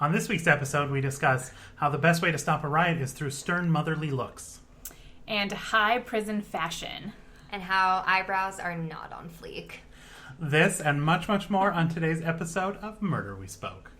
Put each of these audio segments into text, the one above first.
On this week's episode, we discuss how the best way to stop a riot is through stern motherly looks. And high prison fashion. And how eyebrows are not on fleek. This and much, much more on today's episode of Murder We Spoke.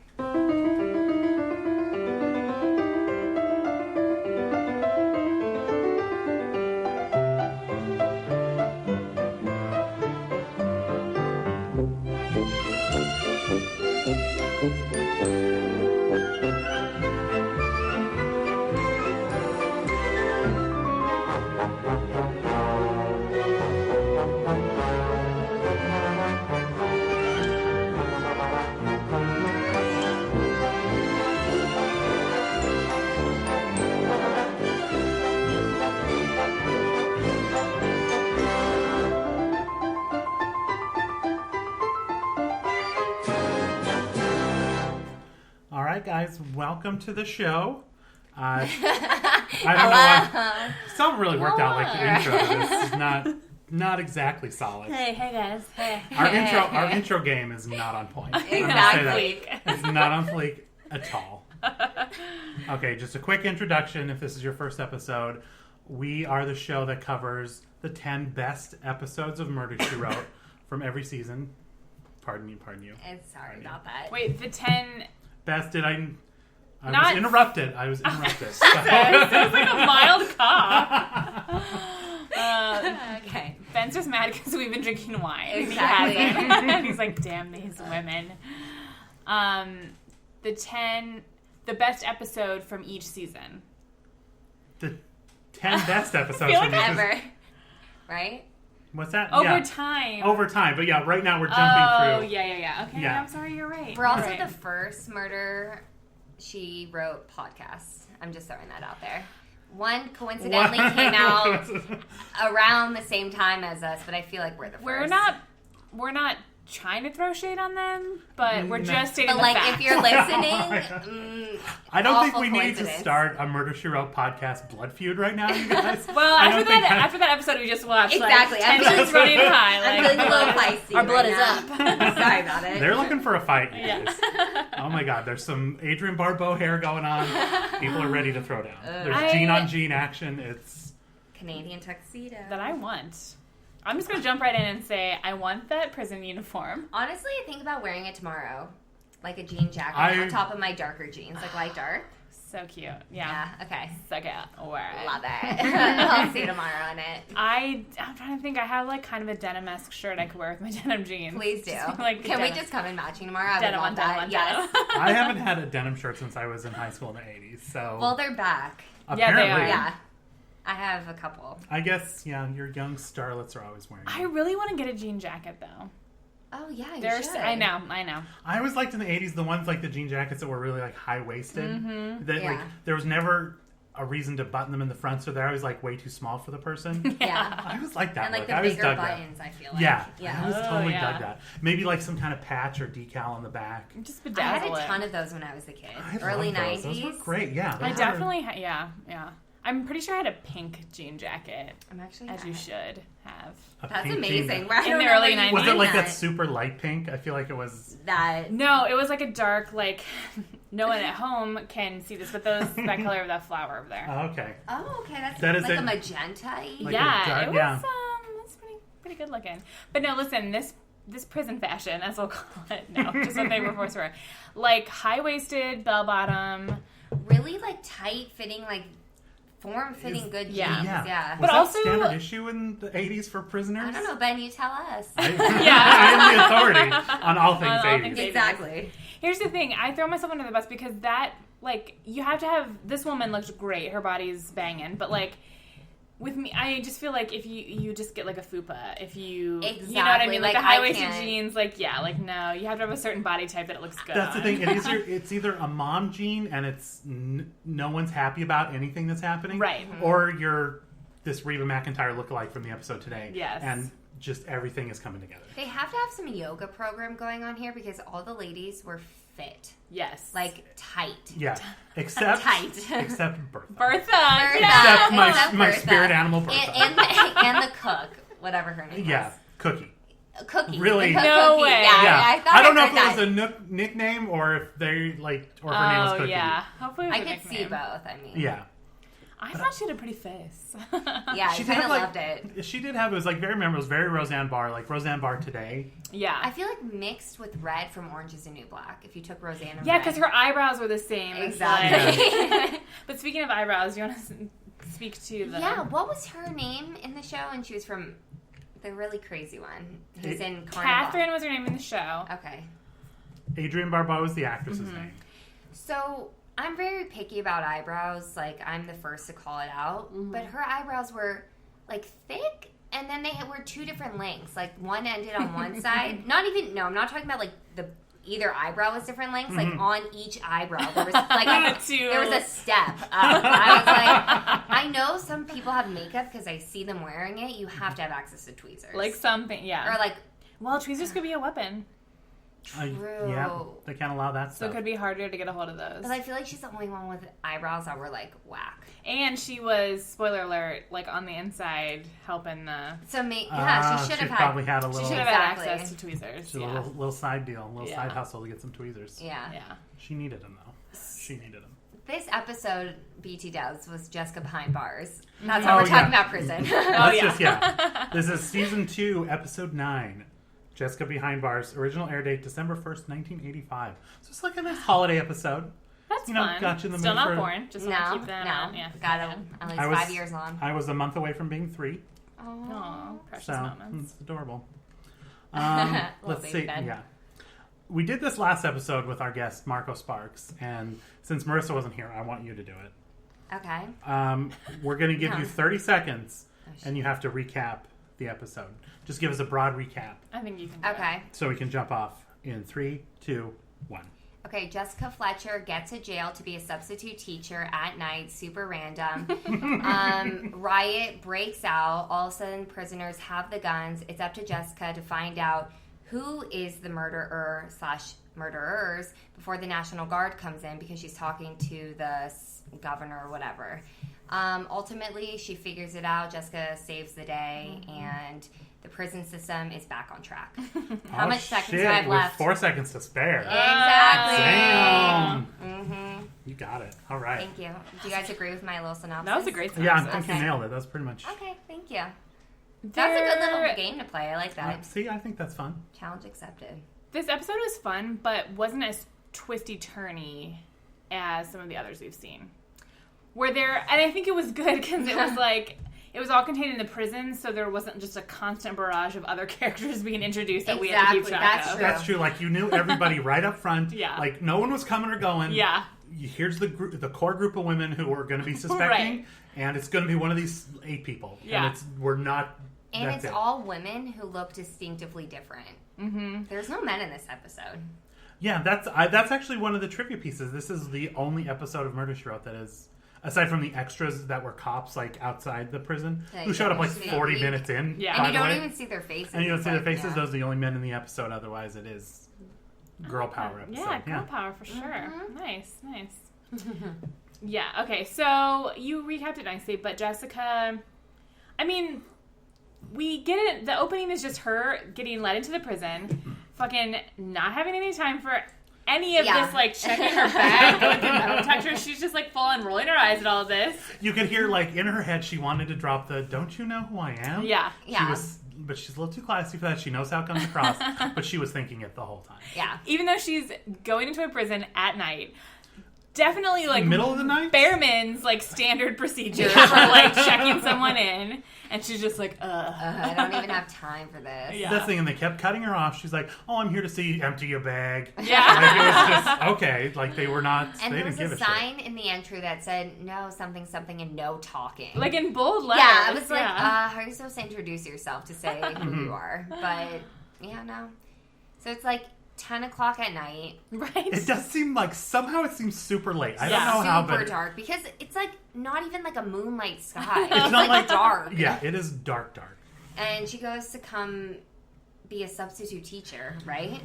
Guys, welcome to the show. I don't know why. Something really worked out like the intro. This is not exactly solid. Hey guys. Hey. Our intro game is not on point. Exactly. It's not on fleek at all. Okay, just a quick introduction if this is your first episode. We are the show that covers the 10 best episodes of Murder, She Wrote from every season. Pardon you. Sorry about that. Wait, the 10... Best, I was interrupted. It was like a mild cough. Okay. Ben's just mad because we've been drinking wine. Exactly. He hasn't. He's like, damn these women. The best episode from each season. The 10 best episodes feel from like each Ever. Right? What's that? Over time. Over time. But yeah, right now we're jumping through. Yeah. Okay, Yeah. I'm sorry, you're right. We're also right. the first Murder, She Wrote podcast. I'm just throwing that out there. One coincidentally came out around the same time as us, but I feel like we're the first. We're not trying to throw shade on them, but we're just stating the facts. If you're listening, I don't think we need to coincidence. start a Murder, She Wrote podcast blood feud right now, you guys. Well, after that episode we just watched, exactly. Tension's running high. I'm feeling a little feisty. Our blood right is now. up. Sorry about it. They're looking for a fight, you guys. Oh my god, there's some Adrienne Barbeau hair going on. People are ready to throw down. There's Gene on Gene action. It's Canadian tuxedo. That I want. I'm just going to jump right in and say, I want that prison uniform. Honestly, I think about wearing it tomorrow. Like a jean jacket on top of my darker jeans. Like light dark. So cute. Yeah. Okay. So cute. Wear it. Love it. I'll see you tomorrow on it. I'm trying to think. I have like kind of a denim-esque shirt I could wear with my denim jeans. Please do. Like Can we just come in matching tomorrow? I denim would on love denim that. on Yes. denim. I haven't had a denim shirt since I was in high school in the 80s. So Well, they're back. apparently, Yeah, they are. Yeah. I have a couple. I guess, your young starlets are always wearing them. I really want to get a jean jacket though. Oh, yeah, you There's, should. I know. I always liked in the 80s the ones like the jean jackets that were really like high-waisted. Mm-hmm. That Yeah. like there was never a reason to button them in the front, so they're always like way too small for the person. Yeah. I always liked that And like look. the I always bigger dug buttons, that. I feel like. Yeah, I Yeah. always totally yeah. dug that. Maybe like some kind of patch or decal on the back. Just I bedazzle had a it. ton of those when I was a kid. I Early love 90s. Those were great. Yeah, I those definitely, yeah. I'm pretty sure I had a pink jean jacket, I'm actually as you should have. a That's pink amazing. jean. Right? In the early 90s. Was it like that super light pink? I feel like it was. That. No, it was like a dark, like, no one at home can see this, but that color of that flower over there. Oh, okay. Oh, okay. That's That is like a- a magenta-y. Like yeah, a dark- it was, yeah. it's pretty good looking. But no, listen, this prison fashion, as we'll call it, no, just what they were forced for, like high-waisted, bell-bottom. Really, like, tight-fitting, like, form-fitting good jeans. Yeah. Yeah. Was But that also- standard issue in the 80s for prisoners? I don't know, Ben, you tell us. I am the authority on all things On all 80s. things Exactly. Here's the thing, I throw myself under the bus because that, like, you have to have, this woman looks great, her body's banging, but, like, with me, I just feel like if you just get like a fupa, if you know what I Exactly, mean, like like, the high-waisted I can't. jeans, like no, you have to have a certain body type that it looks good. That's the on. thing. It's either a mom jean and it's no one's happy about anything that's happening, Right. Or you're this Reba McEntire lookalike from the episode today, Yes. and just everything is coming together. They have to have some yoga program going on here because all the ladies were fit. Yes. Like, tight. Yeah, except Tight. except Bertha. Bertha. Bertha. Yeah. Except my Except my Bertha. spirit animal Bertha. And the cook, whatever her name yeah, was. Cookie. Cookie. Really? No Cookie. way. Yeah, I thought I don't know if heard it was that. a nickname or if they or her name was Cookie. yeah. Hopefully it was I a could see nickname. both. I mean, Yeah. I thought she had a pretty face. yeah, I She did kind of have, like- loved it. She did have, it was like very memorable. It was very Roseanne Barr, like Roseanne Barr today. Yeah. I feel like mixed with red from Orange is the New Black. If you took Roseanne and Yeah, red. because her eyebrows were the same. It's Exactly. like- but speaking of eyebrows, you want to speak to the... Yeah, what was her name in the show? And she was from the really crazy one. Who's in Carnival. Catherine was her name in the show. Okay. Adrienne Barbeau was the actress's name. So I'm very picky about eyebrows. Like, I'm the first to call it out. But her eyebrows were, like, thick, and then they were two different lengths. Like, one ended on one side. I'm not talking about, like, either eyebrow was different lengths. Like, on each eyebrow, there was, like, there was a step up. I was like, I know some people have makeup because I see them wearing it. You have to have access to tweezers. Like something, yeah. Or, like... Well, tweezers could be a weapon. True. Yeah, they can't allow that So stuff. it could be harder to get a hold of those. But I feel like she's the only one with eyebrows that were, like, whack. And she was, spoiler alert, like on the inside helping the... So, she should have had... probably had a She little, should have had Exactly. access to tweezers. a Yeah. little side deal, a little Yeah. side hustle to get some tweezers. Yeah. Yeah. She needed them, though. She needed them. This episode, BT Dubs, was Jessica Behind Bars. That's Oh, how we're talking yeah. about prison. This is season 2, episode 9. Jessica Behind Bars. Original air date December 1st, 1985. So it's like a nice holiday episode. That's You know, fun. got you in the Still mood not for- born. Just want to keep that out. Yeah. Got it. At least I was- 5 years long. I was a month away from being 3. Aw, precious So moments. it's adorable. Little Let's baby see. bed. Yeah. We did this last episode with our guest, Marco Sparks. And since Marissa wasn't here, I want you to do it. Okay. We're going to give you 30 seconds, shit. and you have to recap the episode. Just give us a broad recap I think you can do it. Okay. so we can jump off in 3, 2, 1. Okay, Jessica Fletcher gets to jail to be a substitute teacher at night. Super random. Riot breaks out. All of a sudden, prisoners have the guns. It's up to Jessica to find out who is the murderer/murderers before the National Guard comes in because she's talking to the governor or whatever. Ultimately, she figures it out. Jessica saves the day, and the prison system is back on track. How much seconds do I have with left? 4 seconds to spare. Exactly. Damn. Mm-hmm. You got it. All right. Thank you. Do you guys agree with my little synopsis? That was a great Yeah, I synopsis. think you nailed it. That's pretty much. Okay, thank you. That was a good little game to play. I like that. See, I think that's fun. Challenge accepted. This episode was fun, but wasn't as twisty-turny as some of the others we've seen. And I think it was good because it was like, it was all contained in the prison, so there wasn't just a constant barrage of other characters being introduced that we had to keep Exactly, track that's of. true. That's true. Like, you knew everybody right up front. Yeah. Like, no one was coming or going. Yeah. Here's the core group of women who are going to be suspecting, Right. and it's going to be one of these 8 people. Yeah. And we're not. And that's it's it. all women who look distinctively different. Mm-hmm. There's no men in this episode. Yeah, that's actually one of the trivia pieces. This is the only episode of Murder, She Wrote that is, aside from the extras that were cops, like, outside the prison, Like, who showed up, like, see 40 week. minutes in. Yeah. And by you the don't way. even see their faces. And you don't It's see their like, faces. yeah. Those are the only men in the episode. Otherwise, it is girl power episode. Yeah, girl power for sure. Mm-hmm. Nice. Yeah, okay, so you recapped it nicely, but Jessica, I mean, we get it. The opening is just her getting led into the prison, fucking not having any time for any of Yeah. this, like, checking her bag, going through metal detectors. She's just, like, full on rolling her eyes at all this. You could hear, like, in her head, she wanted to drop the "Don't you know who I am?" Yeah. Yeah. But she's a little too classy for that. She knows how it comes across, but she was thinking it the whole time. Yeah. Even though she's going into a prison at night, definitely, like, Middle of the night? Bearman's, like, standard procedure for, like, checking someone in. And she's just like, I don't even have time for this. Yeah. That's the thing, and they kept cutting her off. She's like, "Oh, I'm here to see you empty your bag." Yeah. Like, it was just, okay. Like, they were not, And they there didn't was give a a shit. sign in the entry that said, no, something, something, and no talking. Like in bold letters. yeah, I was like, yeah. how are you supposed to introduce yourself to say who you are? But, yeah, no. So it's like 10 o'clock at night. Right? It does seem like, somehow it seems super late. I Yeah. don't know how, Super but dark. Because it's like not even like a moonlight sky. It's, it's not like dark. Yeah, it is dark. And she goes to come be a substitute teacher, right?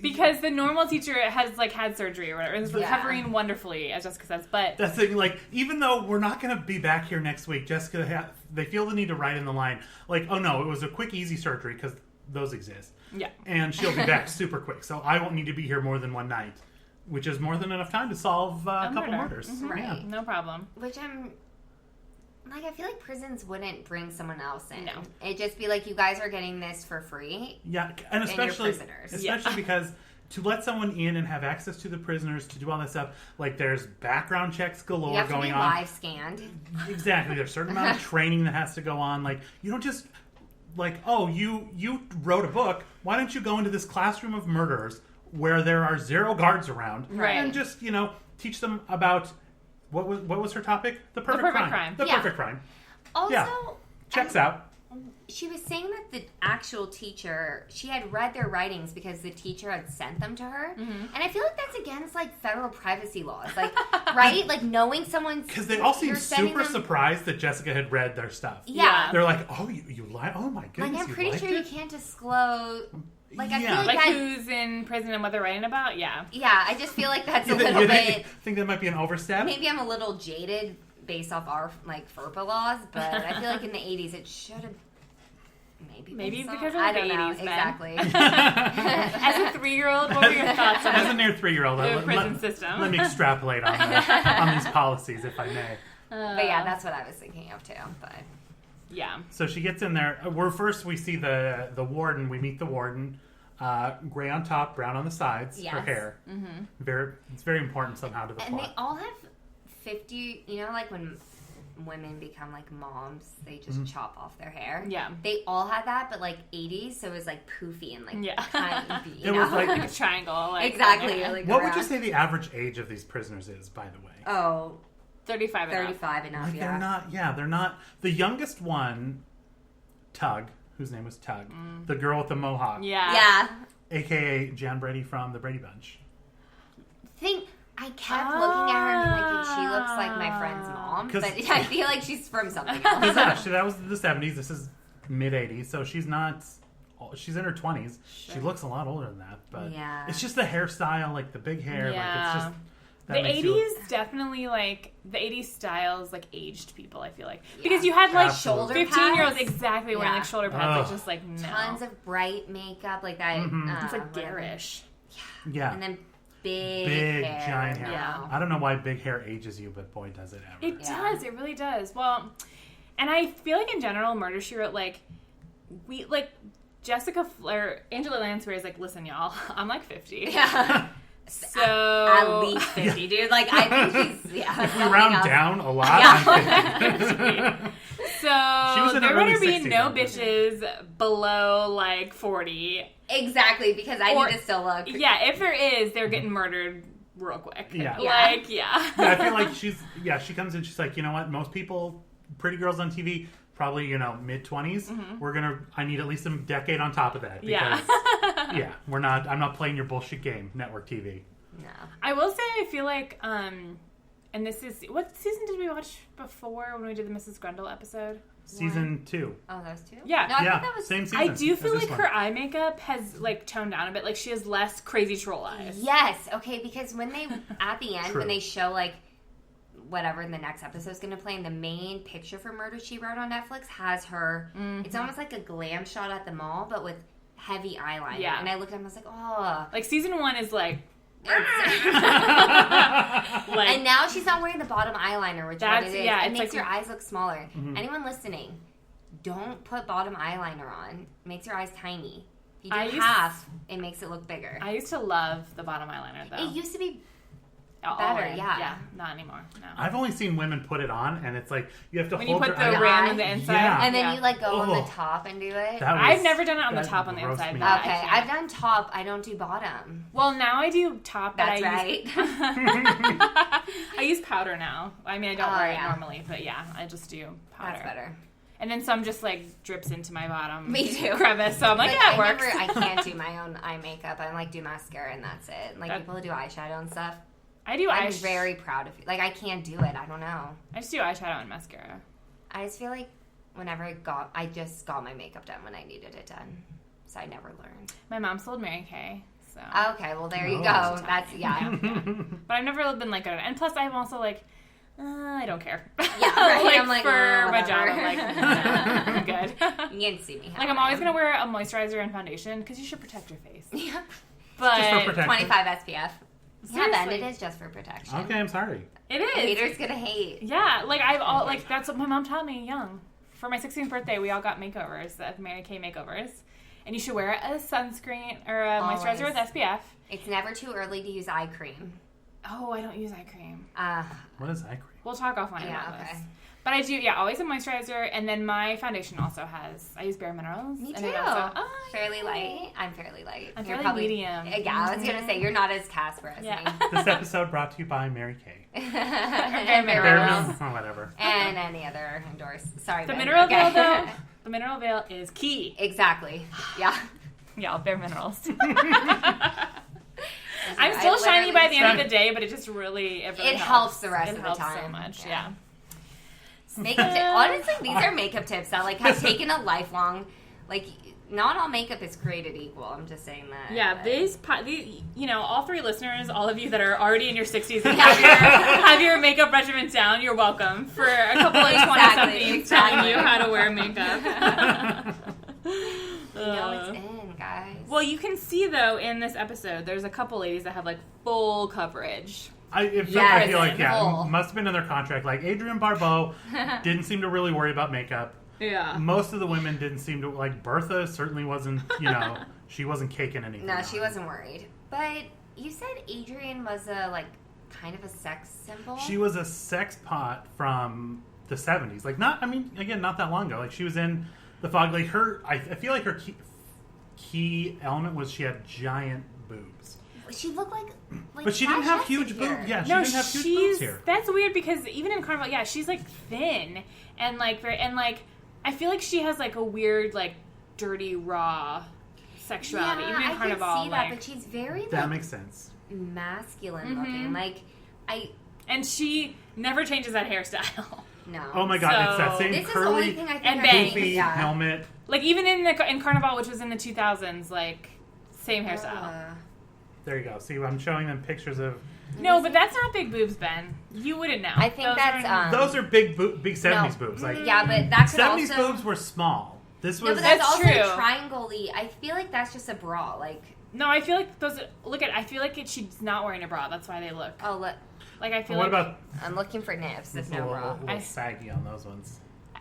Because the normal teacher has, like, had surgery or whatever. Is Yeah. recovering wonderfully, as Jessica says. But That's the thing, like, even though we're not going to be back here next week, Jessica, they feel the need to write in the line, like, oh no, it was a quick, easy surgery, because those exist. Yeah. And she'll be back super quick. So I won't need to be here more than one night, which is more than enough time to solve a couple murders. Mm-hmm. Right. Yeah. No problem. Which I feel like prisons wouldn't bring someone else in. No. It'd just be like, you guys are getting this for free. Yeah, and prisoners. especially because to let someone in and have access to the prisoners, to do all that stuff, like there's background checks galore You have to going be on. live scanned. Exactly. There's a certain amount of training that has to go on. Like, you don't just, like, oh, you wrote a book. Why don't you go into this classroom of murderers where there are 0 guards around Right. and just, teach them about, what was her topic? The perfect crime. The Yeah. perfect crime. Also, Yeah. Checks out. she was saying that the actual teacher, she had read their writings because the teacher had sent them to her. Mm-hmm. And I feel like that's against, like, federal privacy laws. Like, right? Like, knowing someone's... Because they all seem you're sending super them- surprised that Jessica had read their stuff. Yeah. They're like, oh, you lied? Oh, my goodness, Like, I'm you pretty liked sure you it? can't disclose... Like, I Yeah. feel Like like that... who's in prison and what they're writing about? Yeah. Yeah, I just feel like that's a You little bit... think that might be an overstep? Maybe I'm a little jaded based off our, like, FERPA laws, but I feel like in the 80s it should have... Maybe been because of I the don't know. 80s, Ben. Exactly. As a 3-year-old, what were your thoughts on As a near 3-year-old, the prison system? let me extrapolate on these policies, if I may. But yeah, that's what I was thinking of too. But Yeah. So she gets in there. We see the warden. We meet the warden. Gray on top, brown on the sides. Her Yes. hair. Mm-hmm. It's very important somehow to the and plot. they all have 50. You know, like when women become like moms, they just chop off their hair. Yeah. They all had that, but like 80s, so it was like poofy and like tiny. It was like- Like a triangle. Like, exactly. yeah. Like What would you around. say the average age of these prisoners is, by the way? Oh, 35 and up. 35 and up. Like Yeah. they're not. The youngest one, Tug, whose name was Tug, the girl with the mohawk, Yeah. Yeah. aka Jan Brady from the Brady Bunch. I kept looking at her and being like, she looks like my friend's mom, 'Cause- but I feel like she's from something else. That was the 70s. This is mid 80s, so she's not. She's in her 20s. She looks a lot older than that, but Yeah. it's just the hairstyle, like the big hair. Yeah. Like it's just The that makes 80s you look- definitely, like, the 80s styles, like, aged people, I feel like. Because you had, like, Absolutely. 15-year-olds pads. exactly wearing, like, Yeah. shoulder pads. Like, Ugh. just, like, no. Tons of bright makeup, like that. It's, like, whatever. garish. Yeah, And then big Big, giant hair. Yeah. I don't know why big hair ages you, but boy, does it ever. It Yeah. does. It really does. Well, and I feel like in general, Murder, She Wrote, like, Angela Lans is like, listen, y'all, I'm like 50. Yeah. So. At least 50, dude. Like, I think she's, yeah. If we round down a lot, Yeah. So She was in her there early better be 60s, no I think. bitches below like 40. Exactly, because I Or- need to still look. Yeah, if there is, they're getting murdered real quick. Yeah. Like, yeah. Yeah, I feel like she comes in, she's like, you know what, most people, pretty girls on TV, probably, mid 20s. I need at least a decade on top of that. Because, Yeah. I'm not playing your bullshit game, network TV. No. I will say, I feel like, and this is, what season did we watch before when we did the Mrs. Grundle episode? Season 2. Oh, that was 2? Yeah. No, I Yeah, think that was... same season. I do feel as this like one. her eye makeup has like toned down a bit. Like she has less crazy troll eyes. Yes, okay, because when they, at the end, True. when they show, like, whatever the next episode's going to play, and the main picture for Murder, She Wrote on Netflix has her, it's almost like a glam shot at the mall, but with heavy eyeliner. Yeah. And I looked at him and I was like, oh. Like season 1 is like, Like, and now she's not wearing the bottom eyeliner, which That's- what it is. yeah, it it's makes like- your eyes look smaller. Anyone listening, don't put bottom eyeliner on. It makes your eyes tiny. If you do I used- half, it makes it look bigger. I used to love the bottom eyeliner though. It used to be All better, in. yeah. Yeah, not anymore. No. I've only seen women put it on, and it's like, you have to When you hold put your the eye. rim on the inside. Yeah. and then Yeah. you like go on the Oh. top and do it. That I've was- never done it on the that top on the grossed inside. me but out. Okay, I can't. I've done top. I don't do bottom. Well, now I do top, but That's I right. I use powder now. I mean, I don't Oh, wear yeah. it normally, but yeah, I just do powder. That's better. And then some just like drips into my bottom Me too. crevice. So I'm like, Like, yeah, it works. I can't do my own eye makeup. I like do mascara and that's it. Like That- people who do eyeshadow and stuff. I do I'm eyeshadow. very proud of you. Like I can't do it. I don't know. I just do eyeshadow and mascara. I just feel like whenever I just got my makeup done when I needed it done. So I never learned. My mom sold Mary Kay, so. Okay, well there you Oh. go. That's, yeah. But I've never been like good at it. And plus, I'm also like, I don't care. Yeah, right. Like, I'm like, for my whatever. job, I'm like, nah, I'm good. You can see me. Like, I'm always going to wear a moisturizer and foundation because you should protect your face. Yeah. But Just for protection. 25 SPF. Yeah, then Seriously. it is just for protection. Okay, I'm sorry. It is. Haters gonna hate. Yeah, like, that's what my mom taught me young. For my 16th birthday, we all got makeovers, the Mary Kay makeovers. And you should wear a sunscreen or a moisturizer with SPF. It's never too early to use eye cream. Oh, I don't use eye cream. What is eye cream? We'll talk offline Yeah, about okay. this. But I do, always a moisturizer, and then my foundation also I use Bare Minerals. Me and too. it also, Fairly light. I'm fairly light. I'm You're fairly medium. Yeah, I was gonna say you're not as Casper as Yeah. me. This episode brought to you by Mary Kay. And Bare Bare Bare Minerals. Minerals, or whatever. And any other Sorry, The Ben. mineral Okay. veil, though, the mineral veil is key. Exactly. Yeah. Yeah, Bare Minerals. I'm I still shiny by the end of literally- the day, but it just really, it helps the rest it of the helps time. so much, Yeah. yeah. Makeup tips. Honestly, these are makeup tips that have taken a lifelong. Not all makeup is created equal. I'm just saying that. Yeah, these, all three listeners, all of you that are already in your 60s and have your makeup regimen down, you're welcome for a couple of 20-somethings telling you how to wear makeup. You know it's in, guys. Well, you can see, though, in this episode, there's a couple ladies that have, full coverage. I feel like, full. must have been in their contract. Like, Adrienne Barbeau didn't seem to really worry about makeup. Yeah. Most of the women didn't seem to, Bertha certainly wasn't, she wasn't caking anything. No, on she it. wasn't worried. But you said Adrienne was a, kind of a sex symbol? She was a sex pot from the 70s. Not that long ago. She was in The Fog. I feel like her key element was she had giant boobs. She looked like But she didn't have huge here. boobs. Yeah, she No, didn't have huge boobs here. That's weird because even in Carnival, she's thin and I feel like she has a weird dirty raw sexuality. Even in I Carnival, can see that, but she's very That makes sense. masculine looking. And she never changes that hairstyle. No. Oh my god, it's that same This is the only curly, thing I think and I bangs. goofy yeah. helmet. Even in Carnival, which was in the 2000s, same hairstyle. There you go. See, I'm showing them pictures of. No, but that's not big boobs, Ben. You wouldn't know. I think Those that's are- Those are big 70s no. boobs. Yeah, but that could 70s also... boobs were small. This No, was. but that's That's also true. triangle-y. I feel like that's just a bra. No, I feel like those. I feel like she's not wearing a bra. That's why they look. Oh, look. I feel What like. about I'm looking for nips. There's it's a no little, bra. saggy on those ones?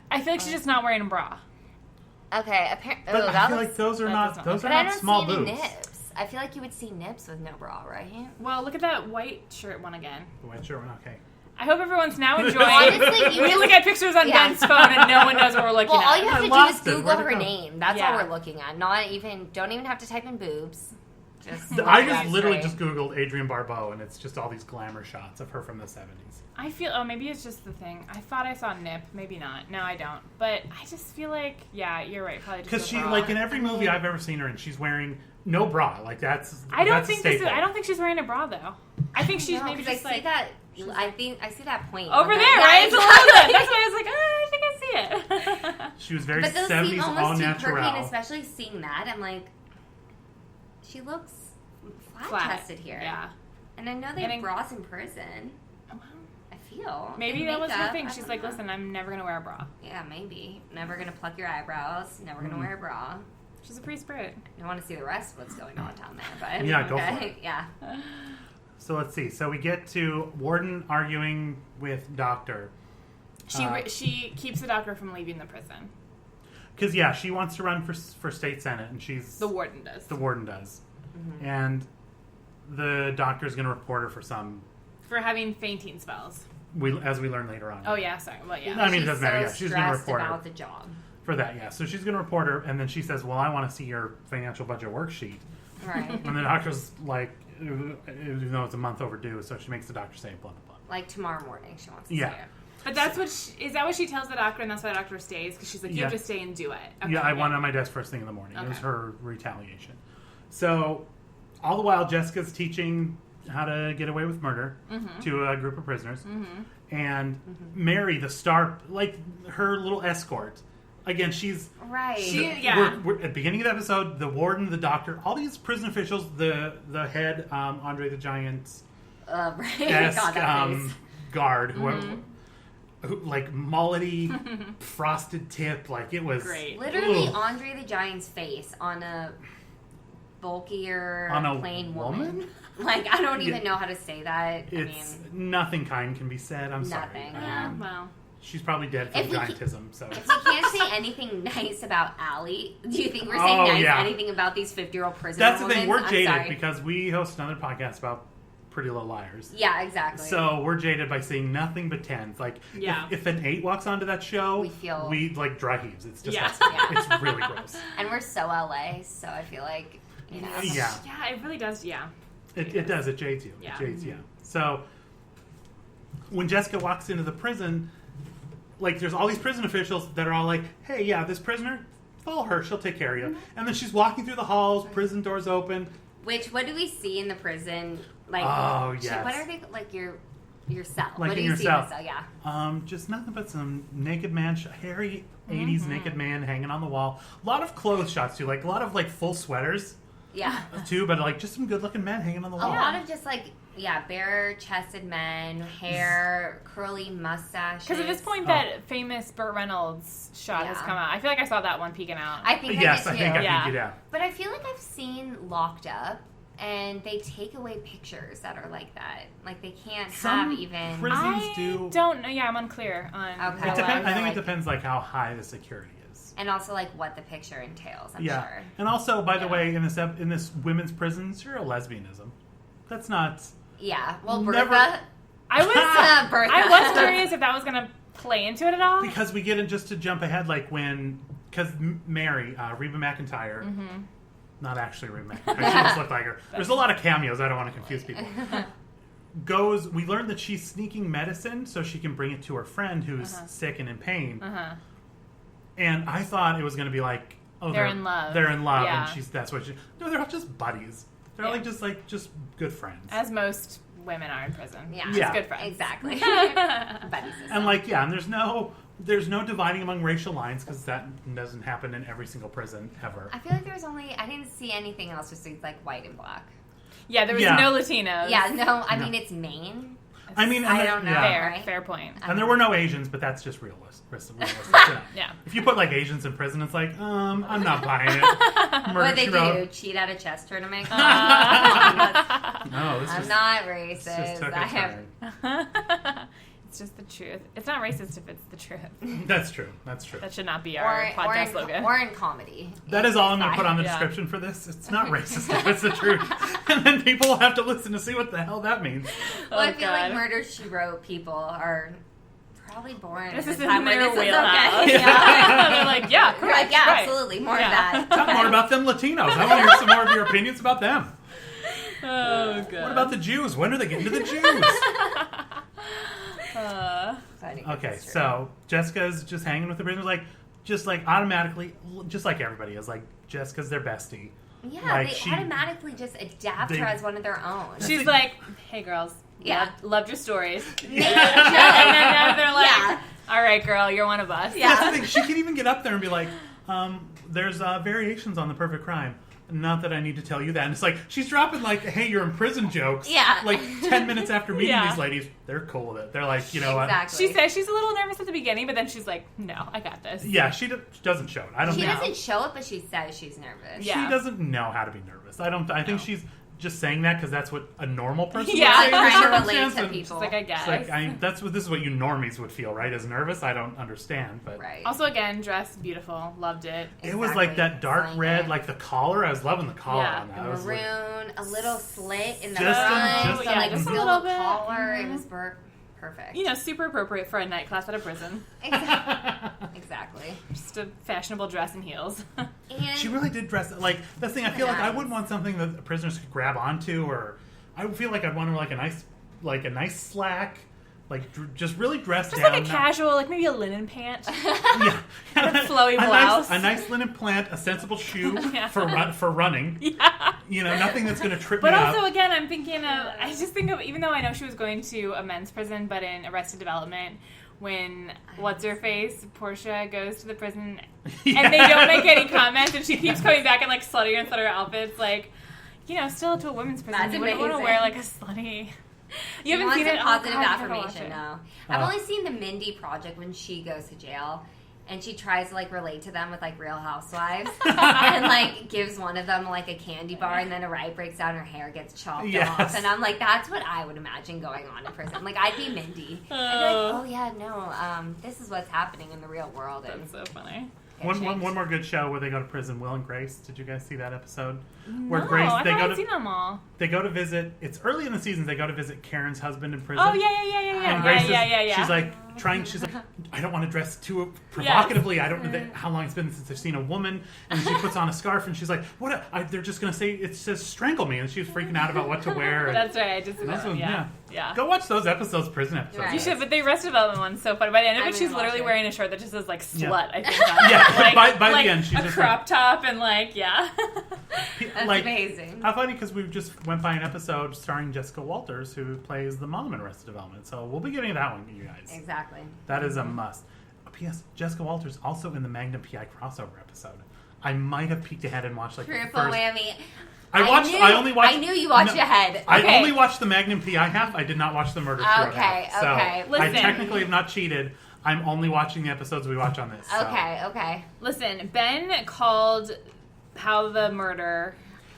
I feel like she's just not wearing a bra. Okay, But I feel like those are that not doesn't those look are But I not don't small see any boobs. nips. I feel like you would see nips with no bra, right? Well, look at that white shirt one again. The white shirt one, okay. I hope everyone's now enjoying. Honestly, you we just- look at pictures on Yeah. Ben's phone and no one knows what we're looking Well, all at. you have I to do is lost it. Google Where'd it her go? name. That's Yeah. all we're looking at. Don't even have to type in boobs. Just I look just that literally straight. just Googled Adrienne Barbeau, and it's just all these glamour shots of her from the 70s. I feel. Oh, maybe it's just the thing. I thought I saw nip. Maybe not. No, I don't. But I just feel like, yeah, you're right. Probably just Because a she, bra. in every movie I've ever seen her in, she's wearing no bra. That's I don't that's a think this is. staple. I don't think she's wearing a bra though. I think she's No, maybe 'cause just I see that. I see that point over there, Yeah, right? It's a exactly. little bit. That's why I was like, oh, I think I see it. She was very But those seem 70s all almost too natural. perky, and especially seeing that, I'm like, she looks flat tested here. Yeah. And I know they And have in- bras in prison. I feel. Maybe in that was her makeup, thing. I She's don't like, know. listen, I'm never gonna wear a bra. Yeah, maybe. Never gonna pluck your eyebrows. Never gonna wear a bra. She's a free spirit. I want to see the rest of what's going on down there, but Yeah, go for it. Yeah. So let's see. So we get to Warden arguing with Doctor. She keeps the doctor from leaving the prison. Because, she wants to run for state senate, and she's... The warden does. The warden does. And the doctor's going to report her for some... For having fainting spells. As we learn later on. Oh, yeah, sorry. Well, yeah. I mean, it She's doesn't matter. so She's going to stressed report about her the job. for that, So she's going to report her, and then she says, well, I want to see your financial budget worksheet. Right. And the doctor's like, even though it's a month overdue, so she makes the doctor say blah, blah, blah. Like tomorrow morning, she wants to Yeah. see it. But that's what is that what she tells the doctor, and that's why the doctor stays? Because she's like, you have Yeah. to stay and do it. Okay, I want it on my desk first thing in the morning. It was Okay. her retaliation. So, all the while, Jessica's teaching how to get away with murder to a group of prisoners. And Mary, the star, her little escort, again, she's... Right. We're at the beginning of the episode, the warden, the doctor, all these prison officials, the head, Andre the Giant's right. desk God, that face. guard, whoever, like mullety, frosted tip. Like it was Great. Literally Andre the Giant's face on a bulkier, On a plain woman? woman. Like, I don't even know how to say that. It's nothing kind can be said. I'm sorry. Nothing, yeah. Well, She's probably dead from If we giantism. So If we can't say anything nice about Allie, do you think we're saying anything about these 50-year-old prisoner that's the women? thing. We're I'm jaded sorry. because we host another podcast about Pretty Little Liars. Yeah, exactly. So we're jaded by seeing nothing but 10s. Like, if an 8 walks onto that show, we like dry heaves. It's just it's really gross. And we're so LA, so I feel like, you know. Yeah. Yeah, it really does. Yeah. It does. It jades you. Yeah. It jades you. So when Jessica walks into the prison, like there's all these prison officials that are all like, "Hey, yeah, this prisoner, follow her. She'll take care of you." And then she's walking through the halls. Prison doors open. What do we see in the prison? Like, oh yes. What are they like? Your cell. Like what do in you your see cell. in the cell? Yeah. Just nothing but some naked man, hairy 80s naked man hanging on the wall. A lot of clothes shots too, like a lot of like full sweaters. Yeah. Too, but like just some good looking men hanging on the wall. A lot of just like bare chested men, hair, curly mustaches. Because at this point, that famous Burt Reynolds shot has come out. I feel like I saw that one peeking out. I think yes, I did too. I think you did. But I feel like I've seen Locked Up, and they take away pictures that are like that. Like they can't have even. Prisons I don't know. Yeah, I'm unclear on. Okay. It depends. I think it depends like how high the security is. And also, like, what the picture entails, I'm sure. And also, by the way, in this women's prison, zero lesbianism. That's not... Yeah. Well, Bertha... Never... I was curious if that was going to play into it at all. Because we get in, just to jump ahead, like when... Because Mary, Reba McEntire... Not actually Reba McEntire. She just looked like her. There's a lot of cameos. I don't want to confuse people. We learn that she's sneaking medicine so she can bring it to her friend who's sick and in pain. And I thought it was going to be like, oh, they're in love. They're in love, Yeah. and that's what she. No, they're all just buddies. They're just good friends. As most women are in prison. Yeah, just good friends. Exactly. Buddy system. And and there's no dividing among racial lines because that doesn't happen in every single prison ever. I feel like I didn't see anything else, just like white and black. Yeah, there was no Latinos. Yeah, no. I mean, it's Maine. I mean, I don't know. Yeah. Fair point. And there were no Asians, but that's just realistic. Yeah. If you put like Asians in prison, it's like, I'm not buying it. What they do? Cheat at a chess tournament? No, I'm not racist. Just took a turn. It's just the truth. It's not racist if it's the truth. That's true. That's true. That should not be our podcast slogan. Or in comedy. That is all I'm going to put on the description for this. It's not racist if it's the truth. And then people will have to listen to see what the hell that means. Well, I feel like Murder, She Wrote people are probably born this at is the time in where their this is wheelhouse. okay. They're like, yeah, correct. You're like, yeah, right. absolutely. More of that. Talk more about them Latinos. I want to hear some more of your opinions about them. Oh, God. What about the Jews? When are they getting to the Jews? Okay, so Jessica's just hanging with the prisoners, just automatically, just like everybody is. Like, Jessica's their bestie. Yeah, they automatically just adapt her as one of their own. She's like, hey, girls. Yeah. Loved your stories. And then now they're like, all right, girl, you're one of us. Yeah. That's the thing. She can even get up there and be like, there's variations on the perfect crime. Not that I need to tell you that. And it's like, she's dropping hey, you're in prison jokes. Yeah. 10 minutes after meeting these ladies, they're cool with it. They're like, you know what? She says she's a little nervous at the beginning, but then she's like, no, I got this. Yeah, she doesn't show it. She doesn't show it, but she says she's nervous. Yeah. She doesn't know how to be nervous. I think she's just saying that because that's what a normal person would say. Trying to relate to people. She's like, I guess. This is what you normies would feel, right? As nervous. I don't understand, but also again, dressed beautiful, loved it. It was like that dark red, like the collar. I was loving the collar on that. The maroon, a little slit in the just front, just a little bit. collar. It was perfect. Super appropriate for a night class at a prison. Exactly. Just a fashionable dress and heels. And she really did dress that's the thing. I feel like I wouldn't want something that prisoners could grab onto, or I would feel like I'd want a nice slack, just really dressed just down. Like a casual, maybe a linen pant. Yeah. And a flowy blouse. A nice linen pant, a sensible shoe for running. Yeah. Nothing that's going to trip me up. But also, again, I just think of, even though I know she was going to a men's prison, but in Arrested Development, when what's-her-face, Portia, goes to the prison, and they don't make any comments, and she keeps coming back in, sluttier and sluttier outfits, still to a women's prison, you wouldn't want to wear, a slutty You haven't seen it? Positive Oh, God, I gotta watch affirmation, it. no. I've only seen the Mindy Project when she goes to jail. And she tries to, like, relate to them with, like, Real Housewives. And, like, gives one of them, like, a candy bar. And then a riot breaks out and her hair gets chopped off. And I'm like, that's what I would imagine going on in prison. Like, I'd be Mindy. I'd be like, oh, yeah, no, this is what's happening in the real world. And That's so funny. One more good show where they go to prison. Will and Grace. Did you guys see that episode? Where No, Grace I haven't seen them all. They go to visit. It's early in the season. They go to visit Karen's husband in prison. Oh yeah. And Grace Yeah. She's like She's like, I don't want to dress too provocatively. I don't know how long it's been since I've seen a woman. And she puts on a scarf and she's like, what? They're just gonna say it says strangle me. And she was freaking out about what to wear. And That's right. I just yeah. Go watch those episodes, prison episodes. Right. You should, but the Arrested Development one's so funny. By the end of it, she's literally watch it. wearing a shirt that just says like slut. Yeah. I think. Yeah. By the end, she's a just crop top and like that's amazing. How funny, because we just went by an episode starring Jessica Walters, who plays the mom in Arrested Development. So we'll be getting that one, you guys. Exactly. That is a must. P.S. Jessica Walters also in the Magnum PI crossover episode. I might have peeked ahead and watched like Triple whammy. I only watched. I knew you watched ahead. I Okay. only watched the Magnum PI half. I did not watch the Murder She Wrote half. So okay. I Listen. technically have not cheated. I'm only watching the episodes we watch on this. So. Okay. Listen, Ben called how the murder.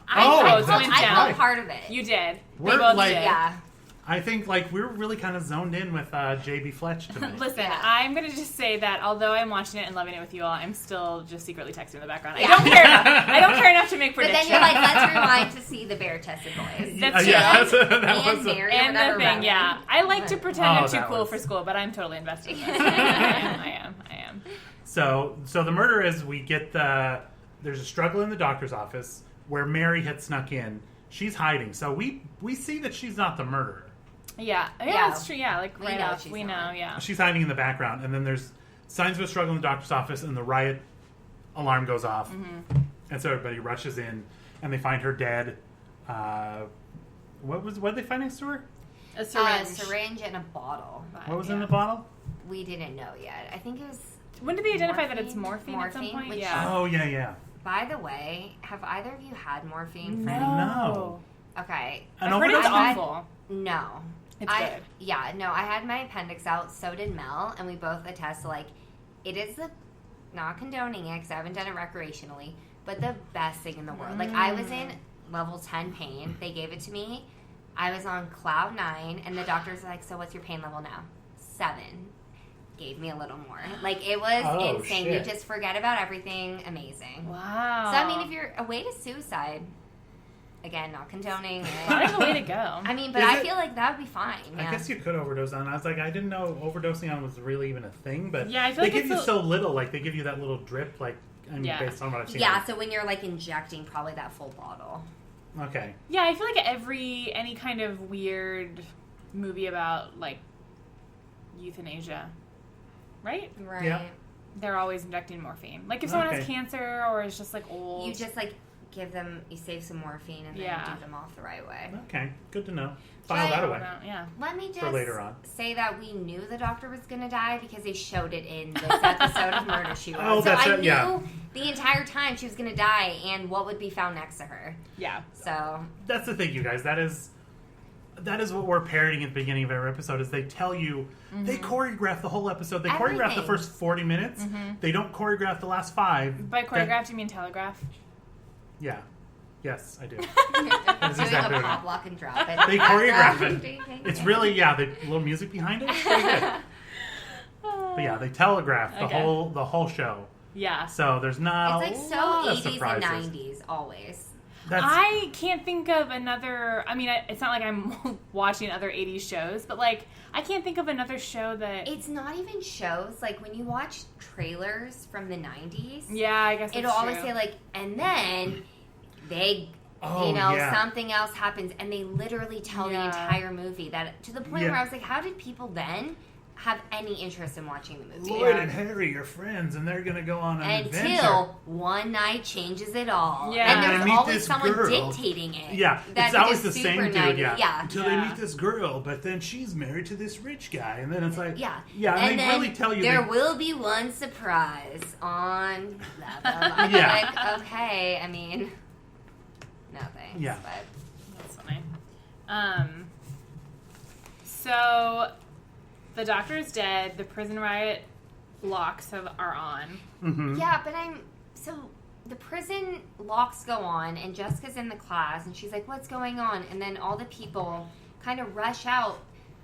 I that's called right. part of it. You did. We're They both like- did. Yeah. I think we're really kind of zoned in with J.B. Fletch tonight. Listen, Yeah. I'm going to just say that although I'm watching it and loving it with you all, I'm still just secretly texting in the background. Yeah. I don't care enough. I don't care enough to make But predictions. then you're like, let's rewind to see the bare-chested boys. That's yeah, true. that And was Mary. And the whatever thing, Robin. yeah. I like to pretend I'm too that cool was- for school, but I'm totally invested in this. I am. So the murder is we get there's a struggle in the doctor's office where Mary had snuck in. She's hiding, so we see that she's not the murderer. Yeah, Yeah. that's true. Yeah, like We right know off, she's we not. know. Yeah, She's hiding in the background, and then there's signs of a struggle in the doctor's office, and the riot alarm goes off, and so everybody rushes in, and they find her dead. What did they find next to her? a syringe. Syringe and a bottle. What was in Yeah. the bottle? We didn't know yet. I think it was. When did they identify that it's morphine at some Morphine, point? which- Yeah. Oh yeah. By the way, have either of you had morphine? No. Okay. An I've heard it's overdose? awful. No. It's good. Yeah, no, I had my appendix out, so did Mel, and we both attest to, like, it is not condoning it, because I haven't done it recreationally, but the best thing in the world. Like, I was in level 10 pain. They gave it to me. I was on cloud 9, and the doctor's like, so what's your pain level now? 7. Gave me a little more. Like, it was insane. Shit. You just forget about everything. Amazing. Wow. So, I mean, if you're away to suicide, again, not condoning it. What a way to go. I mean, but Is I it- feel like that would be fine. I Yeah. guess you could overdose on. I was like, I didn't know overdosing on was really even a thing, but Yeah, I feel they like give it's you a- so little. Like they give you that little drip. Like based on what I've seen. Yeah, so when you're like injecting probably that full bottle. Okay. Yeah, I feel like any kind of weird movie about like euthanasia, right? Right. Yeah. They're always injecting morphine. Like if someone has Okay. cancer or is just like old. You just like you save some morphine and then Yeah. do them off the right way. Okay. Good to know. File But- that I away. don't know, yeah. Let me just For later on. say that we knew the doctor was going to die because they showed it in this episode of Murder, She Wrote. Oh, so that's I it, knew yeah. the entire time she was going to die and what would be found next to her. Yeah. So, That's the thing, you guys. That is what we're parroting at the beginning of every episode. Is they tell you they choreograph the whole episode. They choreograph the Everything. first 40 minutes. They don't choreograph the last 5. By That- choreographed, you mean telegraph? yeah. Yes, I do. doing exactly a what I- pop, lock, and drop it. They choreograph it. It's really the little music behind it. It's pretty good. But yeah, they telegraph the Okay. whole show. Yeah. So there's not It's a like so lot of 80s and surprises. 90s, always. That's, I can't think of another. I mean, it's not like I'm watching other 80s shows, but like I can't think of another show that. It's not even shows. Like, when you watch trailers from the 90s, Yeah, I guess it'll that's always true. say, like, and then they, Oh, yeah. something else happens, and they literally tell the Yeah. entire movie. That to the point Yeah. where I was like, how did people then have any interest in watching the movie? Lloyd and Harry are friends, and they're gonna go on an adventure. Until one night changes it all. Yeah. And And there's they meet always this someone girl. dictating it. Yeah, That's it's always the just same super dude. 90s. Yeah. Until they Yeah. meet this girl, but then she's married to this rich guy, and then it's like, Yeah. and they then really tell you. there they- will be one surprise on blah, blah, blah. Yeah. Like, okay, I mean, no thanks. Yeah. But That's funny. So the doctor is dead. The prison riot locks are on. Mm-hmm. Yeah, but so the prison locks go on, and Jessica's in the class, and she's like, what's going on? And then all the people kind of rush out.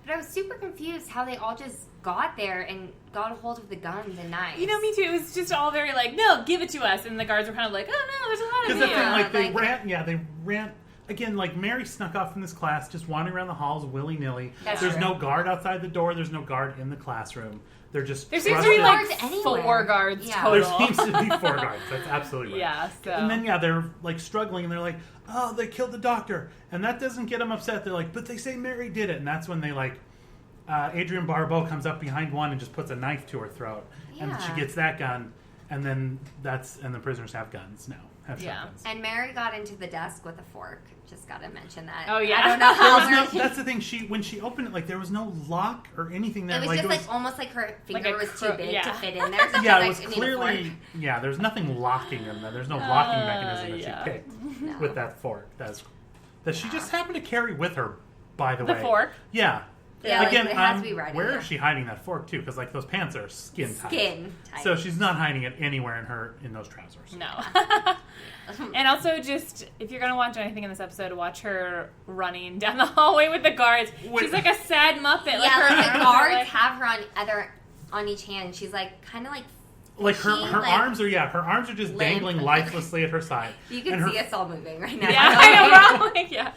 But I was super confused how they all just got there and got a hold of the guns and knives. You know, me too. It was just all very like, no, give it to us. And the guards were kind of like, oh no, there's a lot of Because you. they ran. Again, like, Mary snuck off from this class, just wandering around the halls willy-nilly. There's true. no guard outside the door. There's no guard in the classroom. They're just There seems to be like Guards anywhere. 4 guards Yeah. There total. seems to be 4 guards. That's absolutely right. Yeah, so. And then, they're, like, struggling, and they're like, oh, they killed the doctor. And that doesn't get them upset. They're like, but they say Mary did it. And that's when they, like, Adrienne Barbeau comes up behind one and just puts a knife to her throat. And she gets that gun. And then and the prisoners have guns now. Have shotguns. And Mary got into the desk with a fork. Just got to mention that. Oh, yeah. I don't know how. That's the thing. When she opened it, like, there was no lock or anything there. It was just almost like her finger was too big to fit in there. So yeah, it like, was clearly. Yeah, there's nothing locking in there. There's no locking mechanism that she picked with that fork. That she just happened to carry with her. By the way, The fork. Yeah. Yeah, Again, it has to be right in where there. is she hiding that fork too? Because like those pants are skin tight. Skin tight. So she's not hiding it anywhere in those trousers. No. And also, just if you're gonna watch anything in this episode, watch her running down the hallway with the guards. She's like a sad Muppet. Yeah, like her like the arms are guards like- have her on each hand, and she's like kind of like. Like her like, arms are just limp. dangling lifelessly at her side. You can see us all moving right now. Yeah, I know. We're all like, yeah.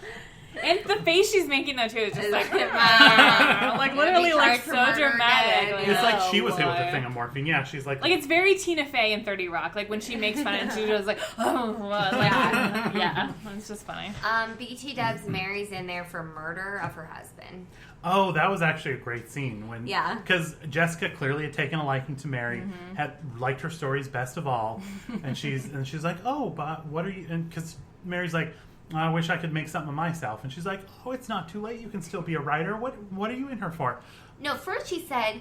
And the face she's making though too is just like, like literally like so dramatic. Like, It's like she oh, was hit with a boy. thing of morphine. Yeah, she's like Like it's very Tina Fey in 30 Rock. Like when she makes fun and she was like, oh, like, yeah, it's just funny. BT Dubs Mary's in there for murder of her husband. Oh, that was actually a great scene Yeah. Because Jessica clearly had taken a liking to Mary, had liked her stories best of all, and she's like, oh, but what are you? And because Mary's like, I wish I could make something of myself, and she's like, oh, it's not too late. You can still be a writer. What are you in her for? No, first she said,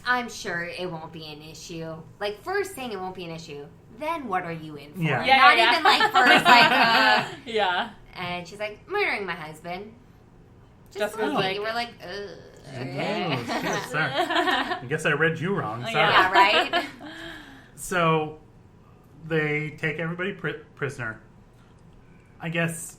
I'm sure it won't be an issue. Like first saying it won't be an issue. Then what are you in for? Yeah. Yeah, Not yeah. even like first like. Yeah. And she's like murdering my husband. Jessica's Just like- you were like, okay. Oh, shit, sorry. I guess I read you wrong. Sorry. Yeah, right. So they take everybody prisoner. I guess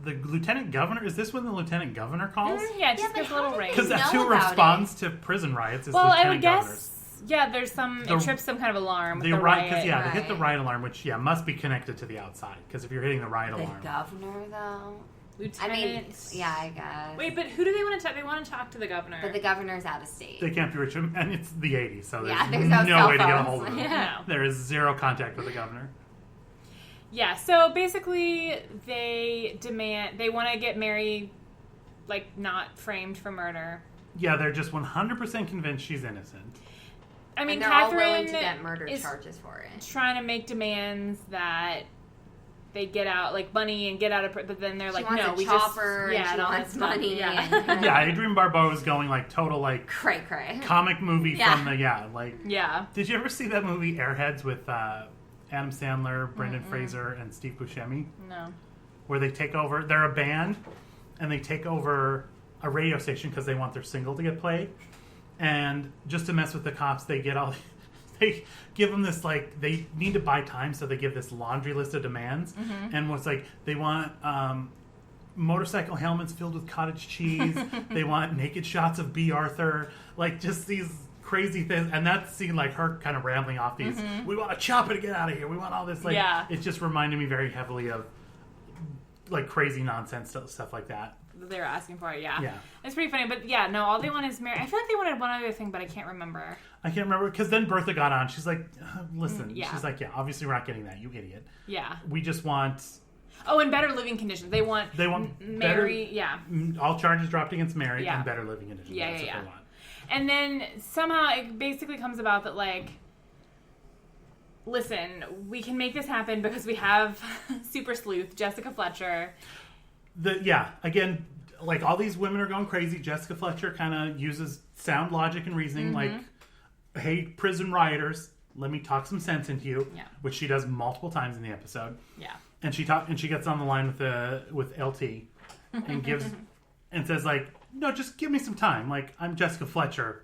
the lieutenant governor, is this when the lieutenant governor calls? Yeah, it just but gets a how little did ring. Because that's know who about responds to prison riots is Well, lieutenant I would governors. guess, yeah, there's it trips some kind of alarm with The the riot, riot. because they hit the Right. riot alarm, which must be connected to the outside. Because if you're hitting the riot The alarm, governor, though. Lieutenant. I mean, yeah, I guess. Wait, but who do they want to talk? They want to talk to the governor. But the governor's out of state. they can't be reached, and it's the 80s, so there's, Yeah, there's no no cell way to get a phones. hold of them. Yeah. No. There is zero contact with the governor. Yeah, so basically they want to get Mary, like, not framed for murder. Yeah, they're just 100% convinced she's innocent. I mean, and they're all willing Catherine to get murder is charges for it. trying to make demands that they get out, like, money and get out of, but then they're She like, wants no, a we chopper, just, and she and all wants that stuff. money. Yeah. And, Yeah, Adrienne Barbeau is going like total like cray. comic movie Yeah. from the like. Yeah. Did you ever see that movie Airheads with Adam Sandler, Brendan Fraser, and Steve Buscemi, No. where they take over? They're a band, and they take over a radio station because they want their single to get played, and just to mess with the cops, they get all. They give them this, like, they need to buy time, so they give this laundry list of demands. And what's like, they want motorcycle helmets filled with cottage cheese. They want naked shots of B. Arthur. Like, just these crazy things. And that scene, like, her kind of rambling off these, we want a chopper to get out of here. We want all this, like, Yeah. it just reminded me very heavily of, like, crazy nonsense stuff like that. They were asking for it, yeah. Yeah. It's pretty funny, but yeah, no, all they want is Mary. I feel like they wanted one other thing, but I can't remember. I can't remember, because then Bertha got on. She's like, listen. Yeah. She's like, yeah, obviously we're not getting that, you idiot. Yeah. We just want... Oh, and better living conditions. They want Mary, better, yeah. all charges dropped against Mary Yeah. and better living conditions. Yeah, That's yeah, what yeah. they want. And then somehow it basically comes about that, like, listen, we can make this happen because we have super sleuth Jessica Fletcher. Again, like, all these women are going crazy. Jessica Fletcher kind of uses sound logic and reasoning, like, hey, prison rioters, let me talk some sense into you, Yeah. which she does multiple times in the episode. Yeah. And she gets on the line with LT and gives and says, like, no, just give me some time. Like, I'm Jessica Fletcher.